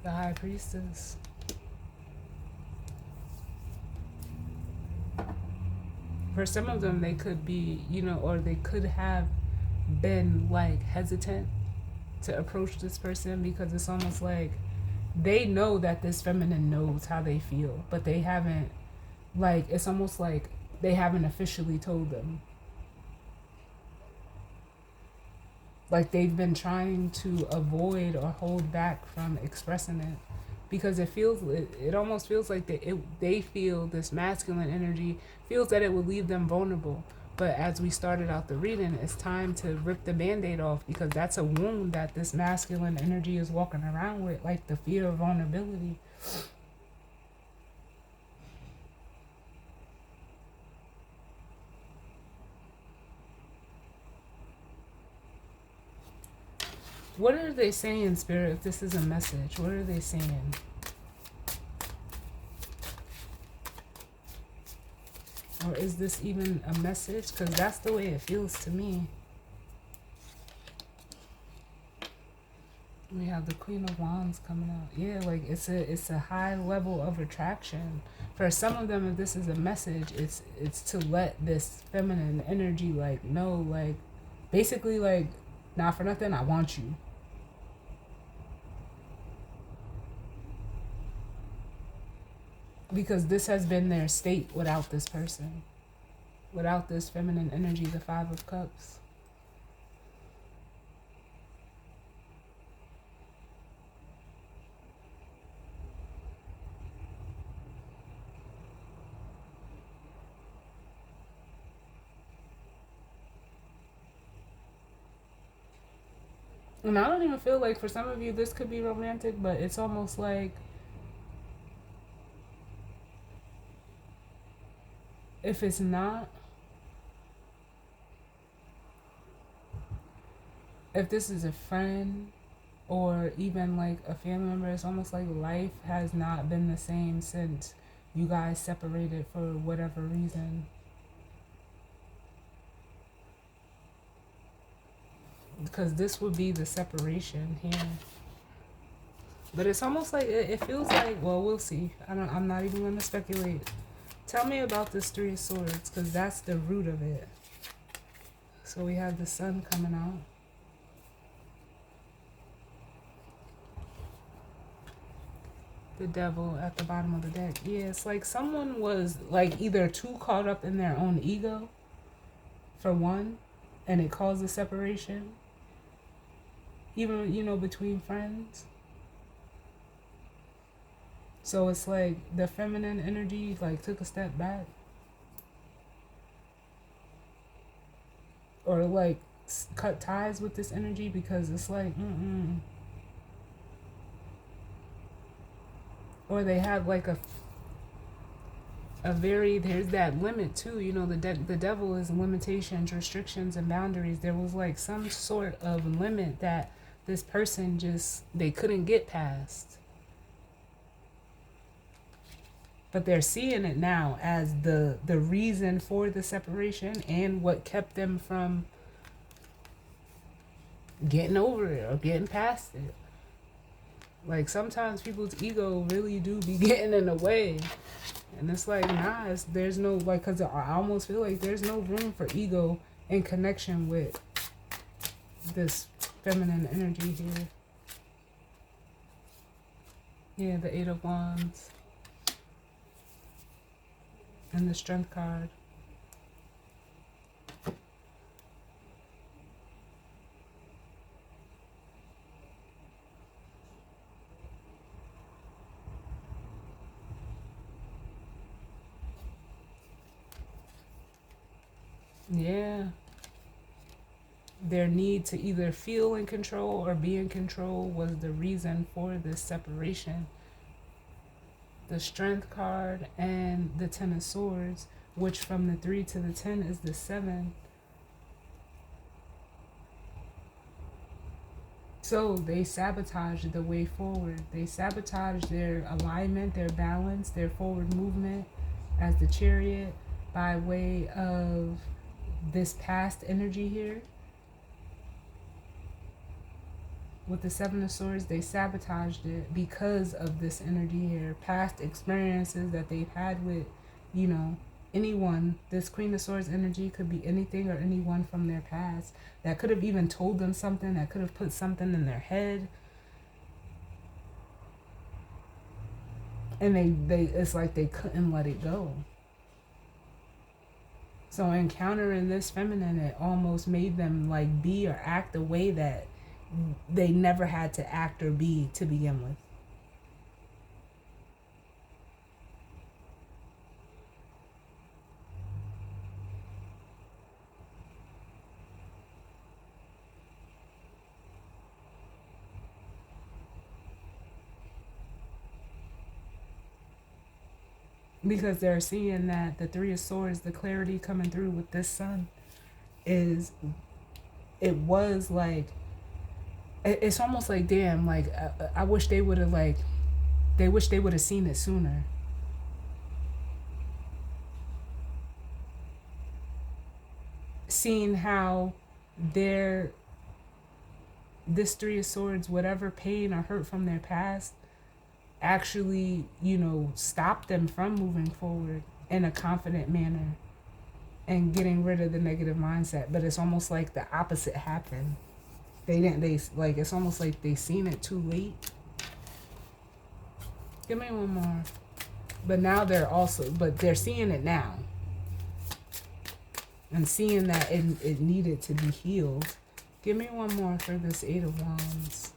The High Priestess. For some of them, they could be, or they could have been like hesitant to approach this person because it's almost like they know that this feminine knows how they feel, but they haven't, like, it's almost like they haven't officially told them. Like they've been trying to avoid or hold back from expressing it because it almost feels like they feel this masculine energy feels that it would leave them vulnerable. But as we started out the reading, it's time to rip the band-aid off because that's a wound that this masculine energy is walking around with, like the fear of vulnerability. What are they saying, Spirit? If this is a message, what are they saying? Or is this even a message? Because that's the way it feels to me. We have the Queen of Wands coming out. Yeah, like it's a high level of attraction. For some of them, if this is a message, it's to let this feminine energy like know, like basically like, not for nothing, I want you. Because this has been their state without this person. Without this feminine energy, the Five of Cups. And I don't even feel like for some of you this could be romantic, but it's almost like if it's not, if this is a friend or even like a family member, it's almost like life has not been the same since you guys separated for whatever reason. Because this would be the separation here. But it's almost like it feels like, well, we'll see. I'm not even going to speculate. Tell me about this Three of Swords, because that's the root of it. So we have the Sun coming out. The Devil at the bottom of the deck. Yeah, it's like someone was like either too caught up in their own ego, for one, and it caused a separation. Even, between friends. So it's like the feminine energy like took a step back. Or like cut ties with this energy because it's like, Or they have like a very, there's that limit too. The devil is limitations, restrictions, and boundaries. There was like some sort of limit that this person they couldn't get past. But they're seeing it now as the reason for the separation and what kept them from getting over it or getting past it. Like sometimes people's ego really do be getting in the way. And it's like, nah, there's no, like, because I almost feel like there's no room for ego in connection with this feminine energy here. Yeah, the Eight of Wands. And the Strength card. Yeah. Their need to either feel in control or be in control was the reason for this separation. The Strength card and the Ten of Swords, which from the 3 to the 10 is the 7. So they sabotaged the way forward. They sabotaged their alignment, their balance, their forward movement as the Chariot by way of this past energy here. With the Seven of Swords, they sabotaged it because of this energy here. Past experiences that they've had with, anyone. This Queen of Swords energy could be anything or anyone from their past that could have even told them something, that could have put something in their head. And they it's like they couldn't let it go. So encountering this feminine, it almost made them like be or act a way that they never had to act or be to begin with. Because they're seeing that the Three of Swords, the clarity coming through with this sun is, it was like, it's almost like, damn, like I wish they would have like, they wish they would have seen it sooner. Seeing how their, this Three of Swords, whatever pain or hurt from their past, actually, you know, stop them from moving forward in a confident manner and getting rid of the negative mindset. But it's almost like the opposite happened. They didn't, they like, it's almost like they seen it too late. Give me one more. But now they're also, but they're seeing it now. And seeing that it needed to be healed. Give me one more for this Eight of Wands.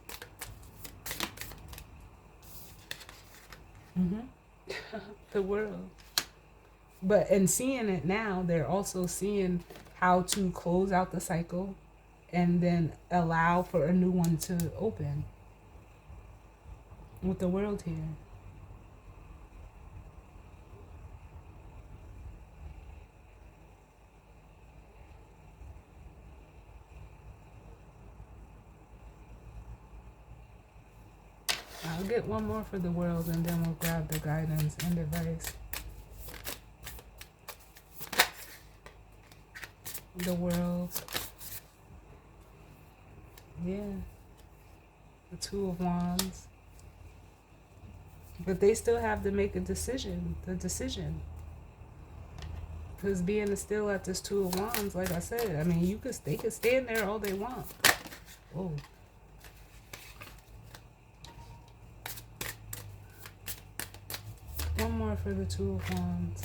The World. But in seeing it now, they're also seeing how to close out the cycle and then allow for a new one to open. With the World here. I'll get one more for the World and then we'll grab the guidance and advice. The World. Yeah. The Two of Wands. But they still have to make a decision. The decision. Because being still at this Two of Wands, like I said, I mean, they could stand there all they want. Whoa. One more for the Two of Wands.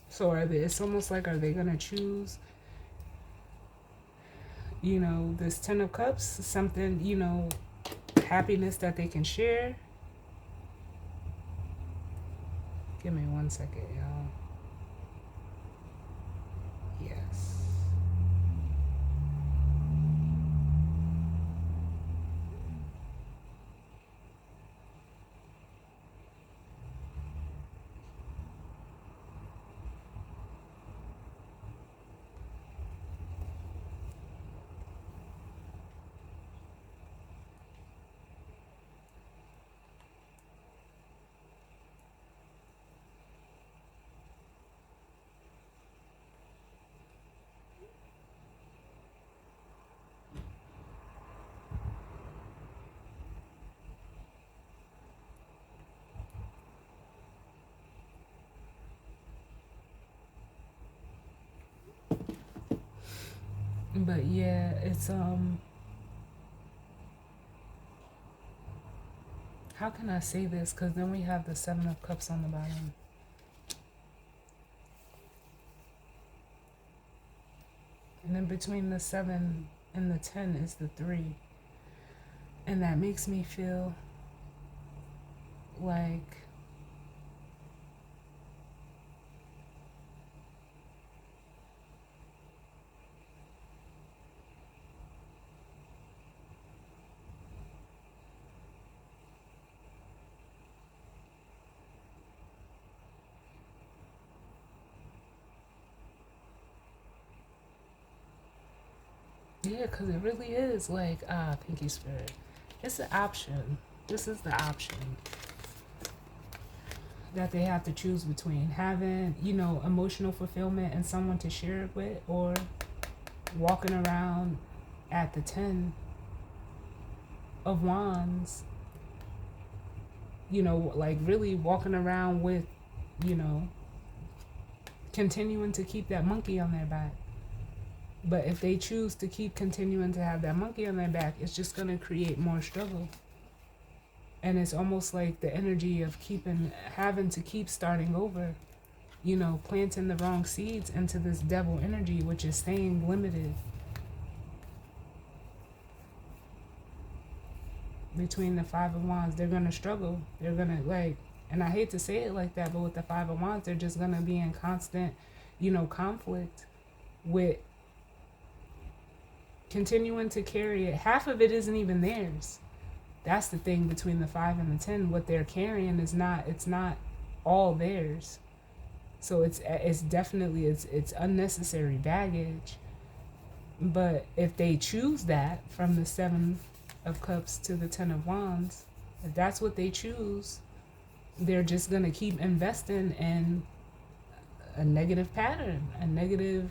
So it's almost like, are they going to choose, you know, this Ten of Cups, something, you know, happiness that they can share? Give me 1 second, y'all. Yes. But yeah, it's how can I say this? Because then we have the Seven of Cups on the bottom. And then between the 7 and the 10 is the 3. And that makes me feel like yeah, because it really is like, thank you, Spirit. It's an option. This is the option. that they have to choose between having, emotional fulfillment and someone to share it with, or walking around at the 10 of wands, like really walking around with, you know, continuing to keep that monkey on their back. But if they choose to keep continuing to have that monkey on their back, it's just going to create more struggle. And it's almost like the energy of having to keep starting over, planting the wrong seeds into this devil energy, which is staying limited. Between the Five of Wands, they're going to struggle. They're going to, and I hate to say it like that, but with the Five of Wands, they're just going to be in constant, conflict with continuing to carry it. Half of it isn't even theirs. That's the thing between the 5 and the 10. What they're carrying it's not all theirs. So it's definitely unnecessary baggage. But if they choose that from the 7 of Cups to the 10 of Wands, if that's what they choose, they're just going to keep investing in a negative pattern, a negative,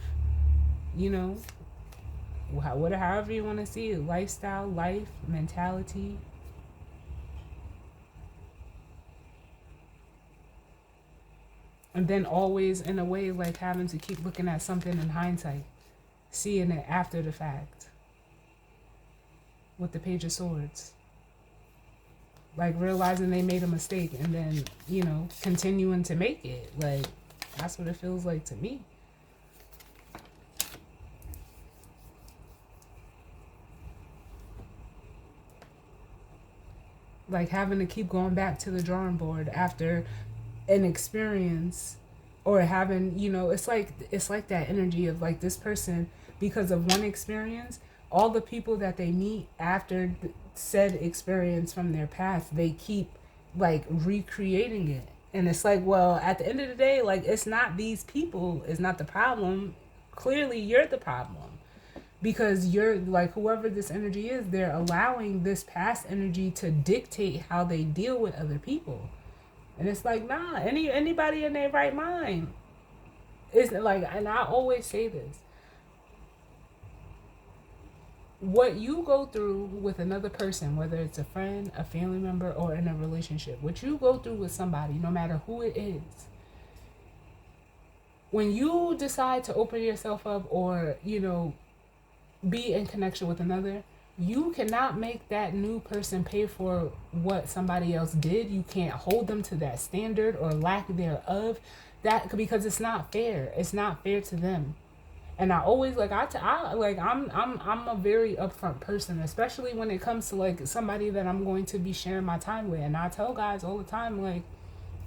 however you want to see it, lifestyle, life, mentality. And then always in a way like having to keep looking at something in hindsight, seeing it after the fact. With the Page of Swords. Like realizing they made a mistake and then, continuing to make it. Like, that's what it feels like to me. Like having to keep going back to the drawing board after an experience, or having, it's like that energy of like this person, because of one experience, all the people that they meet after said experience from their past, they keep like recreating it. And it's like, well, at the end of the day, like, it's not these people is not the problem. Clearly you're the problem, because you're like, whoever this energy is, they're allowing this past energy to dictate how they deal with other people. And it's like, nah, anybody in their right mind is like, and I always say this, what you go through with another person, whether it's a friend, a family member, or in a relationship, what you go through with somebody, no matter who it is, when you decide to open yourself up or, be in connection with another, you cannot make that new person pay for what somebody else did. You can't hold them to that standard or lack thereof, that, because it's not fair. It's not fair to them. And I always I'm a very upfront person, especially when it comes to like somebody that I'm going to be sharing my time with. And I tell guys all the time, like,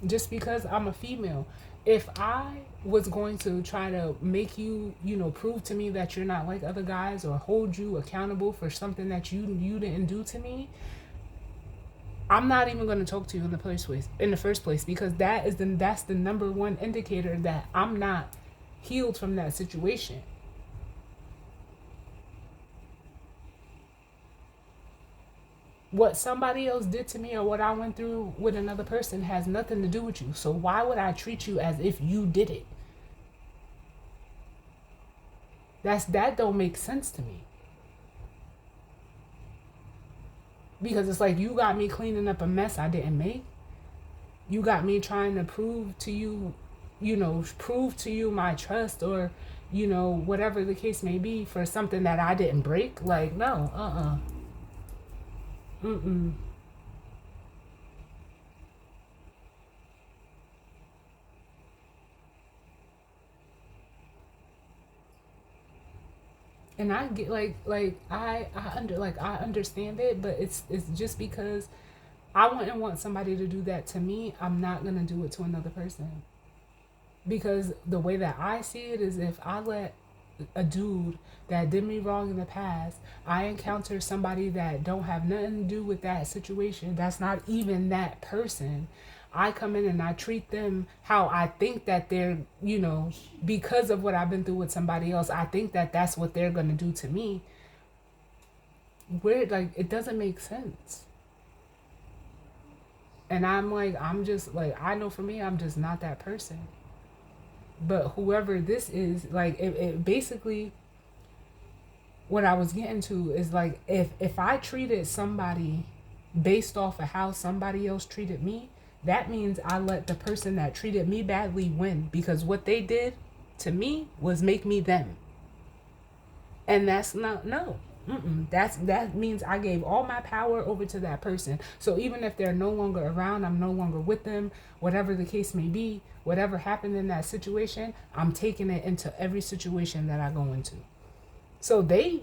just because I'm a female, if I was going to try to make you, prove to me that you're not like other guys, or hold you accountable for something that you didn't do to me, I'm not even going to talk to you in the first place, because that's the number one indicator that I'm not healed from that situation. What somebody else did to me or what I went through with another person has nothing to do with you. So why would I treat you as if you did it? That don't make sense to me. Because it's like, you got me cleaning up a mess I didn't make. You got me trying to prove to you my trust, or, whatever the case may be, for something that I didn't break. Like, no, Mm-mm. And I get I understand it, but it's just because I wouldn't want somebody to do that to me, I'm not gonna do it to another person. Because the way that I see it is, if I let a dude that did me wrong in the past, I encounter somebody that don't have nothing to do with that situation, that's not even that person, I come in and I treat them how I think that they're, because of what I've been through with somebody else, I think that that's what they're going to do to me. Where, like, it doesn't make sense. And I'm like, I'm just like, I know for me, I'm just not that person. But whoever this is, like, it basically, what I was getting to is like, if I treated somebody based off of how somebody else treated me, that means I let the person that treated me badly win, because what they did to me was make me them. And that's not, no. That means I gave all my power over to that person. So even if they're no longer around, I'm no longer with them, whatever the case may be, whatever happened in that situation, I'm taking it into every situation that I go into. So they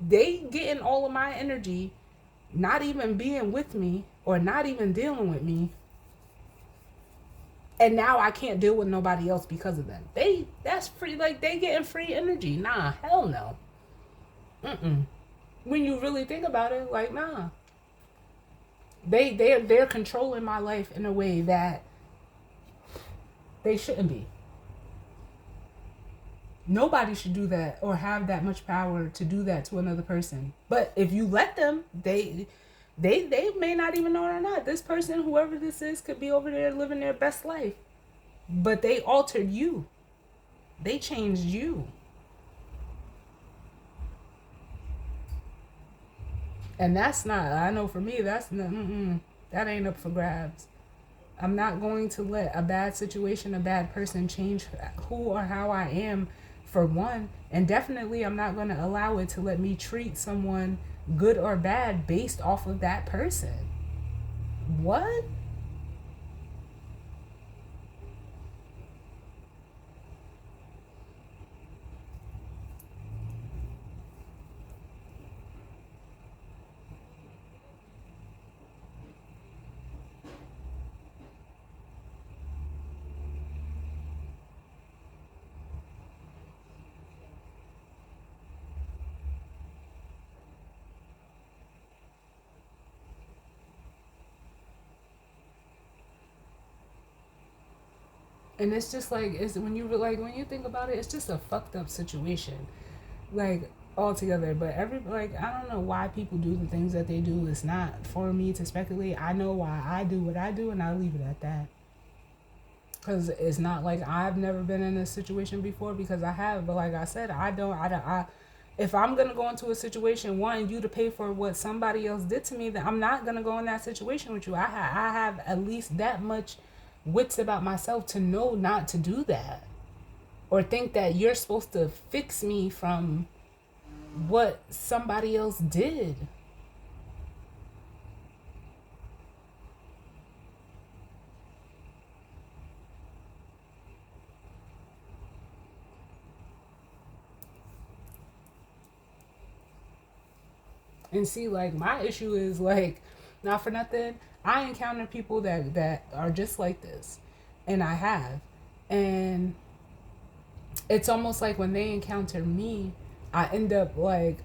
getting all of my energy, not even being with me or not even dealing with me. And now I can't deal with nobody else because of them. That's free, like they getting free energy. Nah, hell no. Mm-mm. When you really think about it, like, nah. They're controlling my life in a way that they shouldn't be. Nobody should do that or have that much power to do that to another person. But if you let them, they may not even know it or not. This person, whoever this is, could be over there living their best life. But they altered you. They changed you. And that's not, I know for me, that's not, that ain't up for grabs. I'm not going to let a bad situation, a bad person change who or how I am, for one. And definitely, I'm not going to allow it to let me treat someone good or bad based off of that person. What? And it's just like, it's when you think about it, it's just a fucked up situation, like, altogether. But I don't know why people do the things that they do. It's not for me to speculate. I know why I do what I do, and I'll leave it at that. Because it's not like I've never been in a situation before, because I have. But like I said, if I'm gonna go into a situation wanting you to pay for what somebody else did to me, then I'm not gonna go in that situation with you. I have at least that much wits about myself to know not to do that, or think that you're supposed to fix me from what somebody else did. And see, like, my issue is like, not for nothing, I encounter people that are just like this, and I have, and it's almost like when they encounter me, I end up like,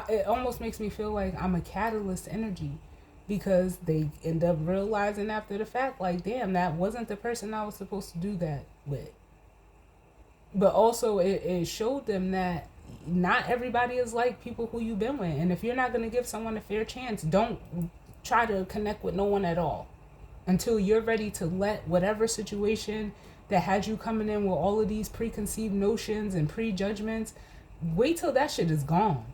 it almost makes me feel like I'm a catalyst energy, because they end up realizing after the fact, like, damn, that wasn't the person I was supposed to do that with. But also, it showed them that not everybody is like people who you've been with. And if you're not going to give someone a fair chance, don't try to connect with no one at all until you're ready to let whatever situation that had you coming in with all of these preconceived notions and prejudgments, wait till that shit is gone.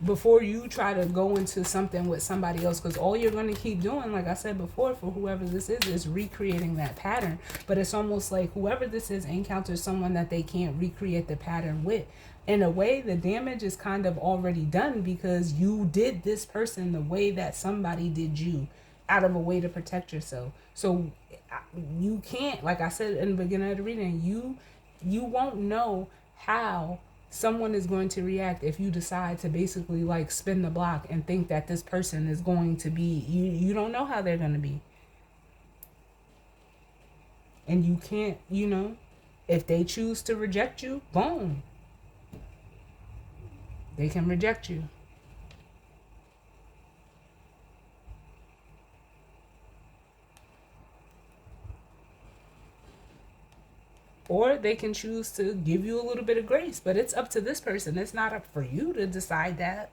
Before you try to go into something with somebody else, because all you're going to keep doing, like I said before, for whoever this is recreating that pattern. But it's almost like whoever this is encounters someone that they can't recreate the pattern with. In a way, the damage is kind of already done, because you did this person the way that somebody did you, out of a way to protect yourself. So you can't, like I said in the beginning of the reading, you won't know how someone is going to react if you decide to basically like spin the block and think that this person is going to be, you don't know how they're going to be. And you can't, if they choose to reject you, boom, they can reject you. Or they can choose to give you a little bit of grace, but it's up to this person. It's not up for you to decide that.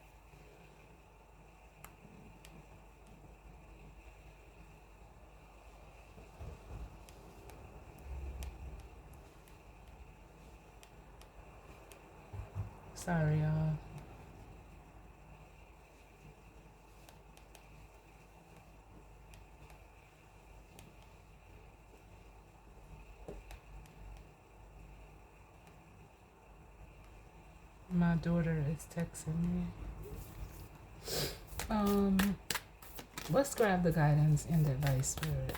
Sorry, y'all. My daughter is texting me. Let's grab the guidance and advice spirit.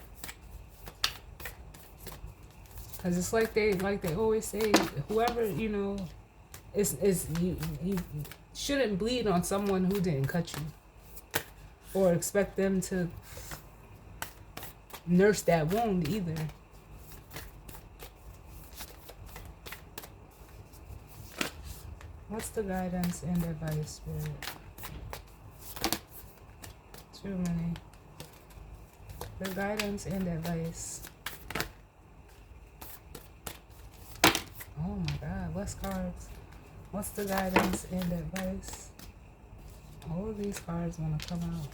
Cause it's like they always say, whoever, you know, is you shouldn't bleed on someone who didn't cut you. Or expect them to nurse that wound either. What's the guidance and advice spirit? Too many. The guidance and advice. Oh my god, less cards. What's the guidance and advice? All of these cards want to come out.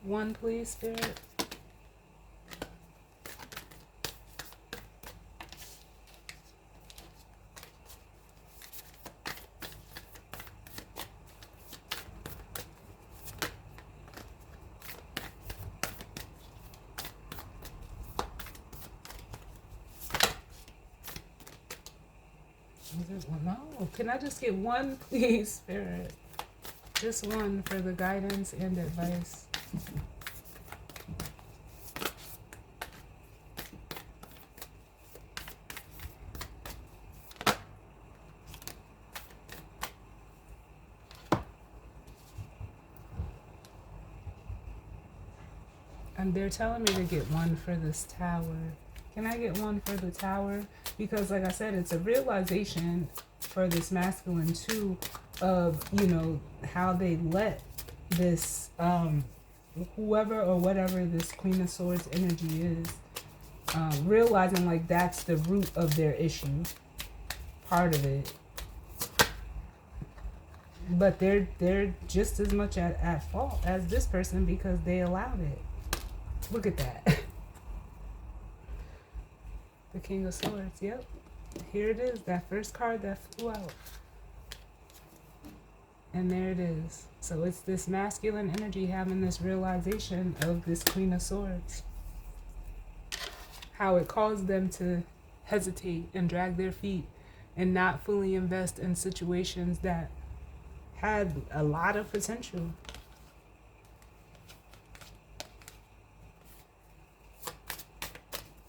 One, please, spirit. No, can I just get one, please, spirit? Just one for the guidance and advice. And they're telling me to get one for this tower. Can I get one for the tower? Because like I said, it's a realization for this masculine too of, you know, how they let this whoever or whatever this Queen of Swords energy is, realizing like that's the root of their issue, part of it. But they're just as much at fault as this person because they allowed it. Look at that. The King of Swords, yep. Here it is, that first card that flew out. And there it is. So it's this masculine energy having this realization of this Queen of Swords. How it caused them to hesitate and drag their feet and not fully invest in situations that had a lot of potential.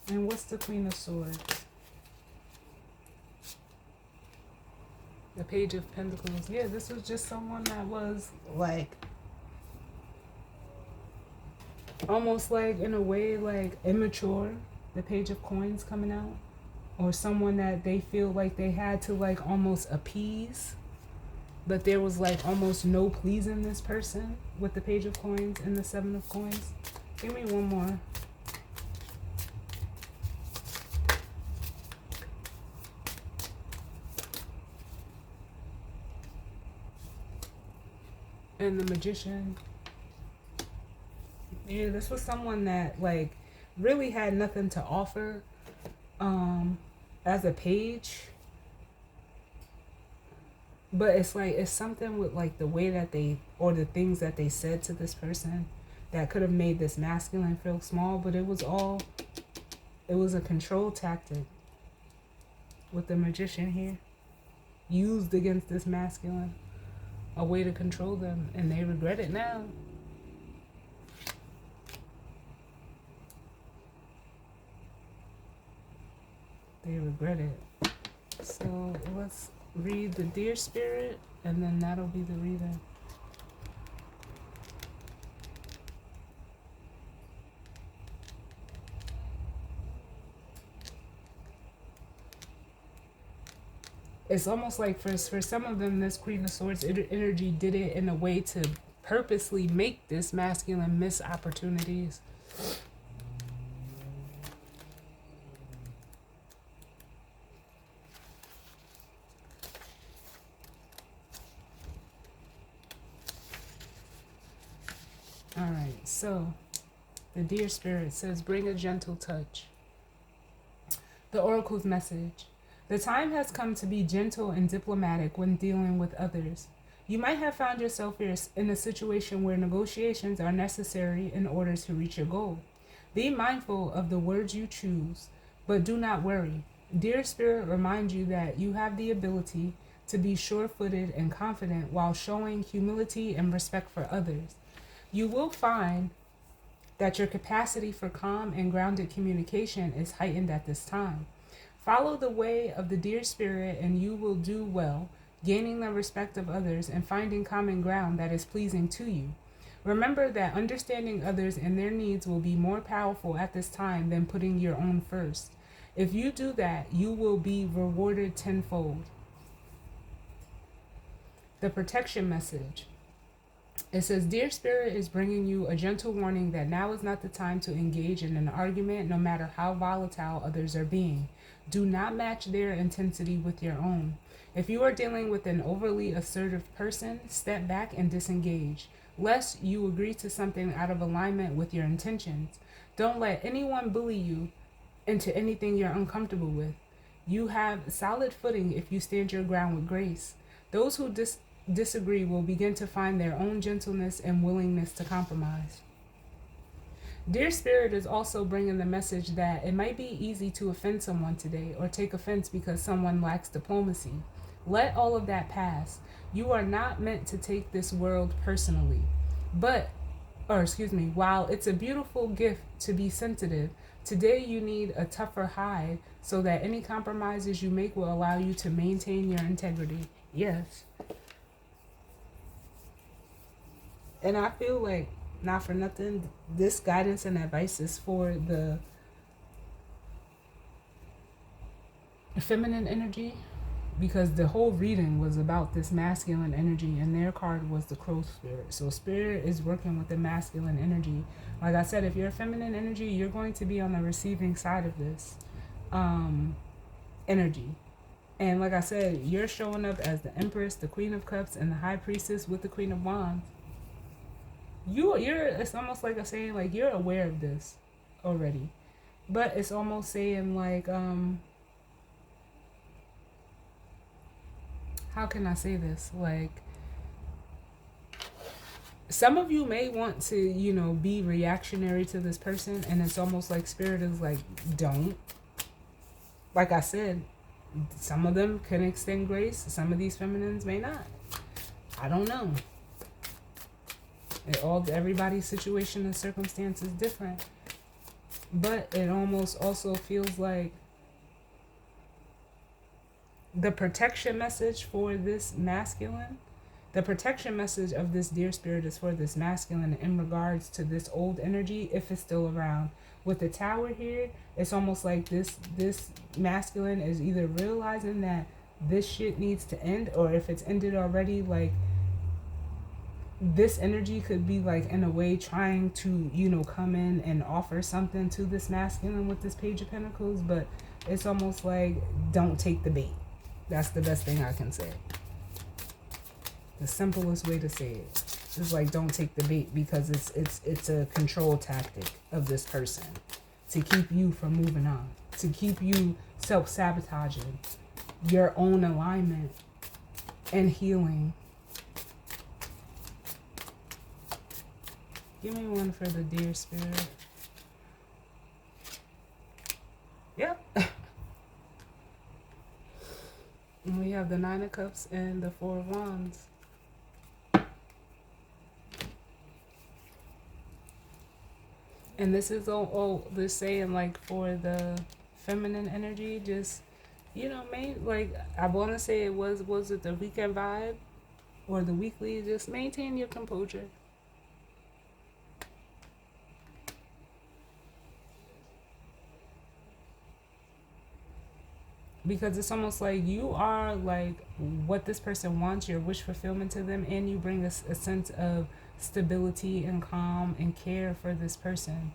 And what's the Queen of Swords? The Page of Pentacles. Yeah, this was just someone that was like almost like in a way like immature. The Page of Coins coming out. Or someone that they feel like they had to like almost appease. But there was like almost no pleasing this person with the Page of Coins and the Seven of Coins. Give me one more. And the Magician. Yeah, this was someone that like really had nothing to offer as a page. But it's like it's something with like the way that they or the things that they said to this person that could have made this masculine feel small, but it was a control tactic with the Magician here used against this masculine. A way to control them, and they regret it now. They regret it. So let's read the Deer Spirit, and then that'll be the reading. It's almost like for some of them, this Queen of Swords energy did it in a way to purposely make this masculine miss opportunities. All right, so the dear spirit says, bring a gentle touch. The oracle's message. The time has come to be gentle and diplomatic when dealing with others. You might have found yourself in a situation where negotiations are necessary in order to reach your goal. Be mindful of the words you choose, but do not worry. Dear Spirit reminds you that you have the ability to be sure-footed and confident while showing humility and respect for others. You will find that your capacity for calm and grounded communication is heightened at this time. Follow the way of the dear spirit and you will do well, gaining the respect of others and finding common ground that is pleasing to you. Remember that understanding others and their needs will be more powerful at this time than putting your own first. If you do that, you will be rewarded tenfold. The protection message. It says, Dear Spirit is bringing you a gentle warning that now is not the time to engage in an argument, no matter how volatile others are being. Do not match their intensity with your own. If you are dealing with an overly assertive person, step back and disengage, lest you agree to something out of alignment with your intentions. Don't let anyone bully you into anything you're uncomfortable with. You have solid footing if you stand your ground with grace. Those who disagree will begin to find their own gentleness and willingness to compromise. Dear Spirit is also bringing the message that it might be easy to offend someone today or take offense because someone lacks diplomacy. Let all of that pass. You are not meant to take this world personally. While it's a beautiful gift to be sensitive, today you need a tougher hide so that any compromises you make will allow you to maintain your integrity. Yes. And I feel like, not for nothing, this guidance and advice is for the feminine energy, because the whole reading was about this masculine energy and their card was the crow spirit. So spirit is working with the masculine energy. Like I said, if you're a feminine energy, you're going to be on the receiving side of this energy. And like I said, you're showing up as the Empress, the Queen of Cups, and the High Priestess with the Queen of Wands. You're it's almost like a saying, like, you're aware of this already, but it's almost saying like, how can I say this, like, some of you may want to be reactionary to this person, and it's almost like spirit is like, don't. Like I said, some of them can extend grace, some of these feminines may not. I don't know. Everybody's situation and circumstance is different, but it almost also feels like the protection message for this masculine, the protection message of this dear spirit is for this masculine in regards to this old energy, if it's still around. With the tower here, it's almost like this masculine is either realizing that this shit needs to end, or if it's ended already, like, this energy could be like in a way trying to come in and offer something to this masculine with this Page of Pentacles, but it's almost like, don't take the bait. That's the best thing I can say. The simplest way to say it is like, don't take the bait, because it's a control tactic of this person to keep you from moving on, to keep you self-sabotaging your own alignment and healing. Give me one for the dear spirit. Yep. And we have the Nine of Cups and the Four of Wands. And this is all they're saying, like, for the feminine energy, just, like, I want to say it was it the weekend vibe or the weekly? Just maintain your composure. Because it's almost like you are like what this person wants, your wish fulfillment to them, and you bring a sense of stability and calm and care for this person.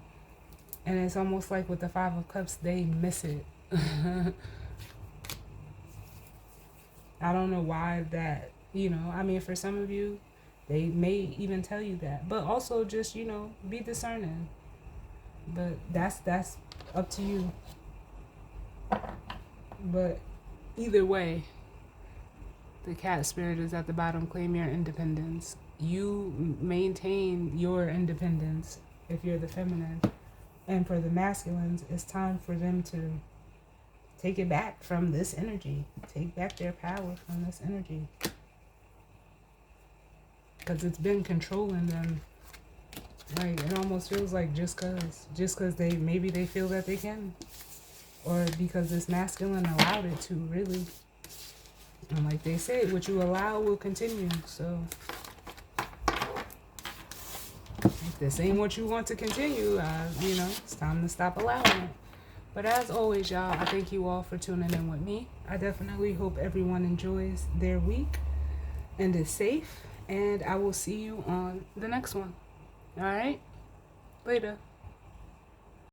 And it's almost like with the Five of Cups, they miss it. I don't know why that, I mean, for some of you, they may even tell you that. But also just, be discerning. But that's up to you. But either way, the cat spirit is at the bottom. Claim your independence. You maintain your independence if you're the feminine. And for the masculines, it's time for them to take it back from this energy. Take back their power from this energy. Because it's been controlling them. Like, it almost feels like just cause maybe they feel that they can. Or because this masculine allowed it to, really. And like they say, what you allow will continue. So if this ain't what you want to continue, it's time to stop allowing it. But as always, y'all, I thank you all for tuning in with me. I definitely hope everyone enjoys their week and is safe. And I will see you on the next one. All right? Later.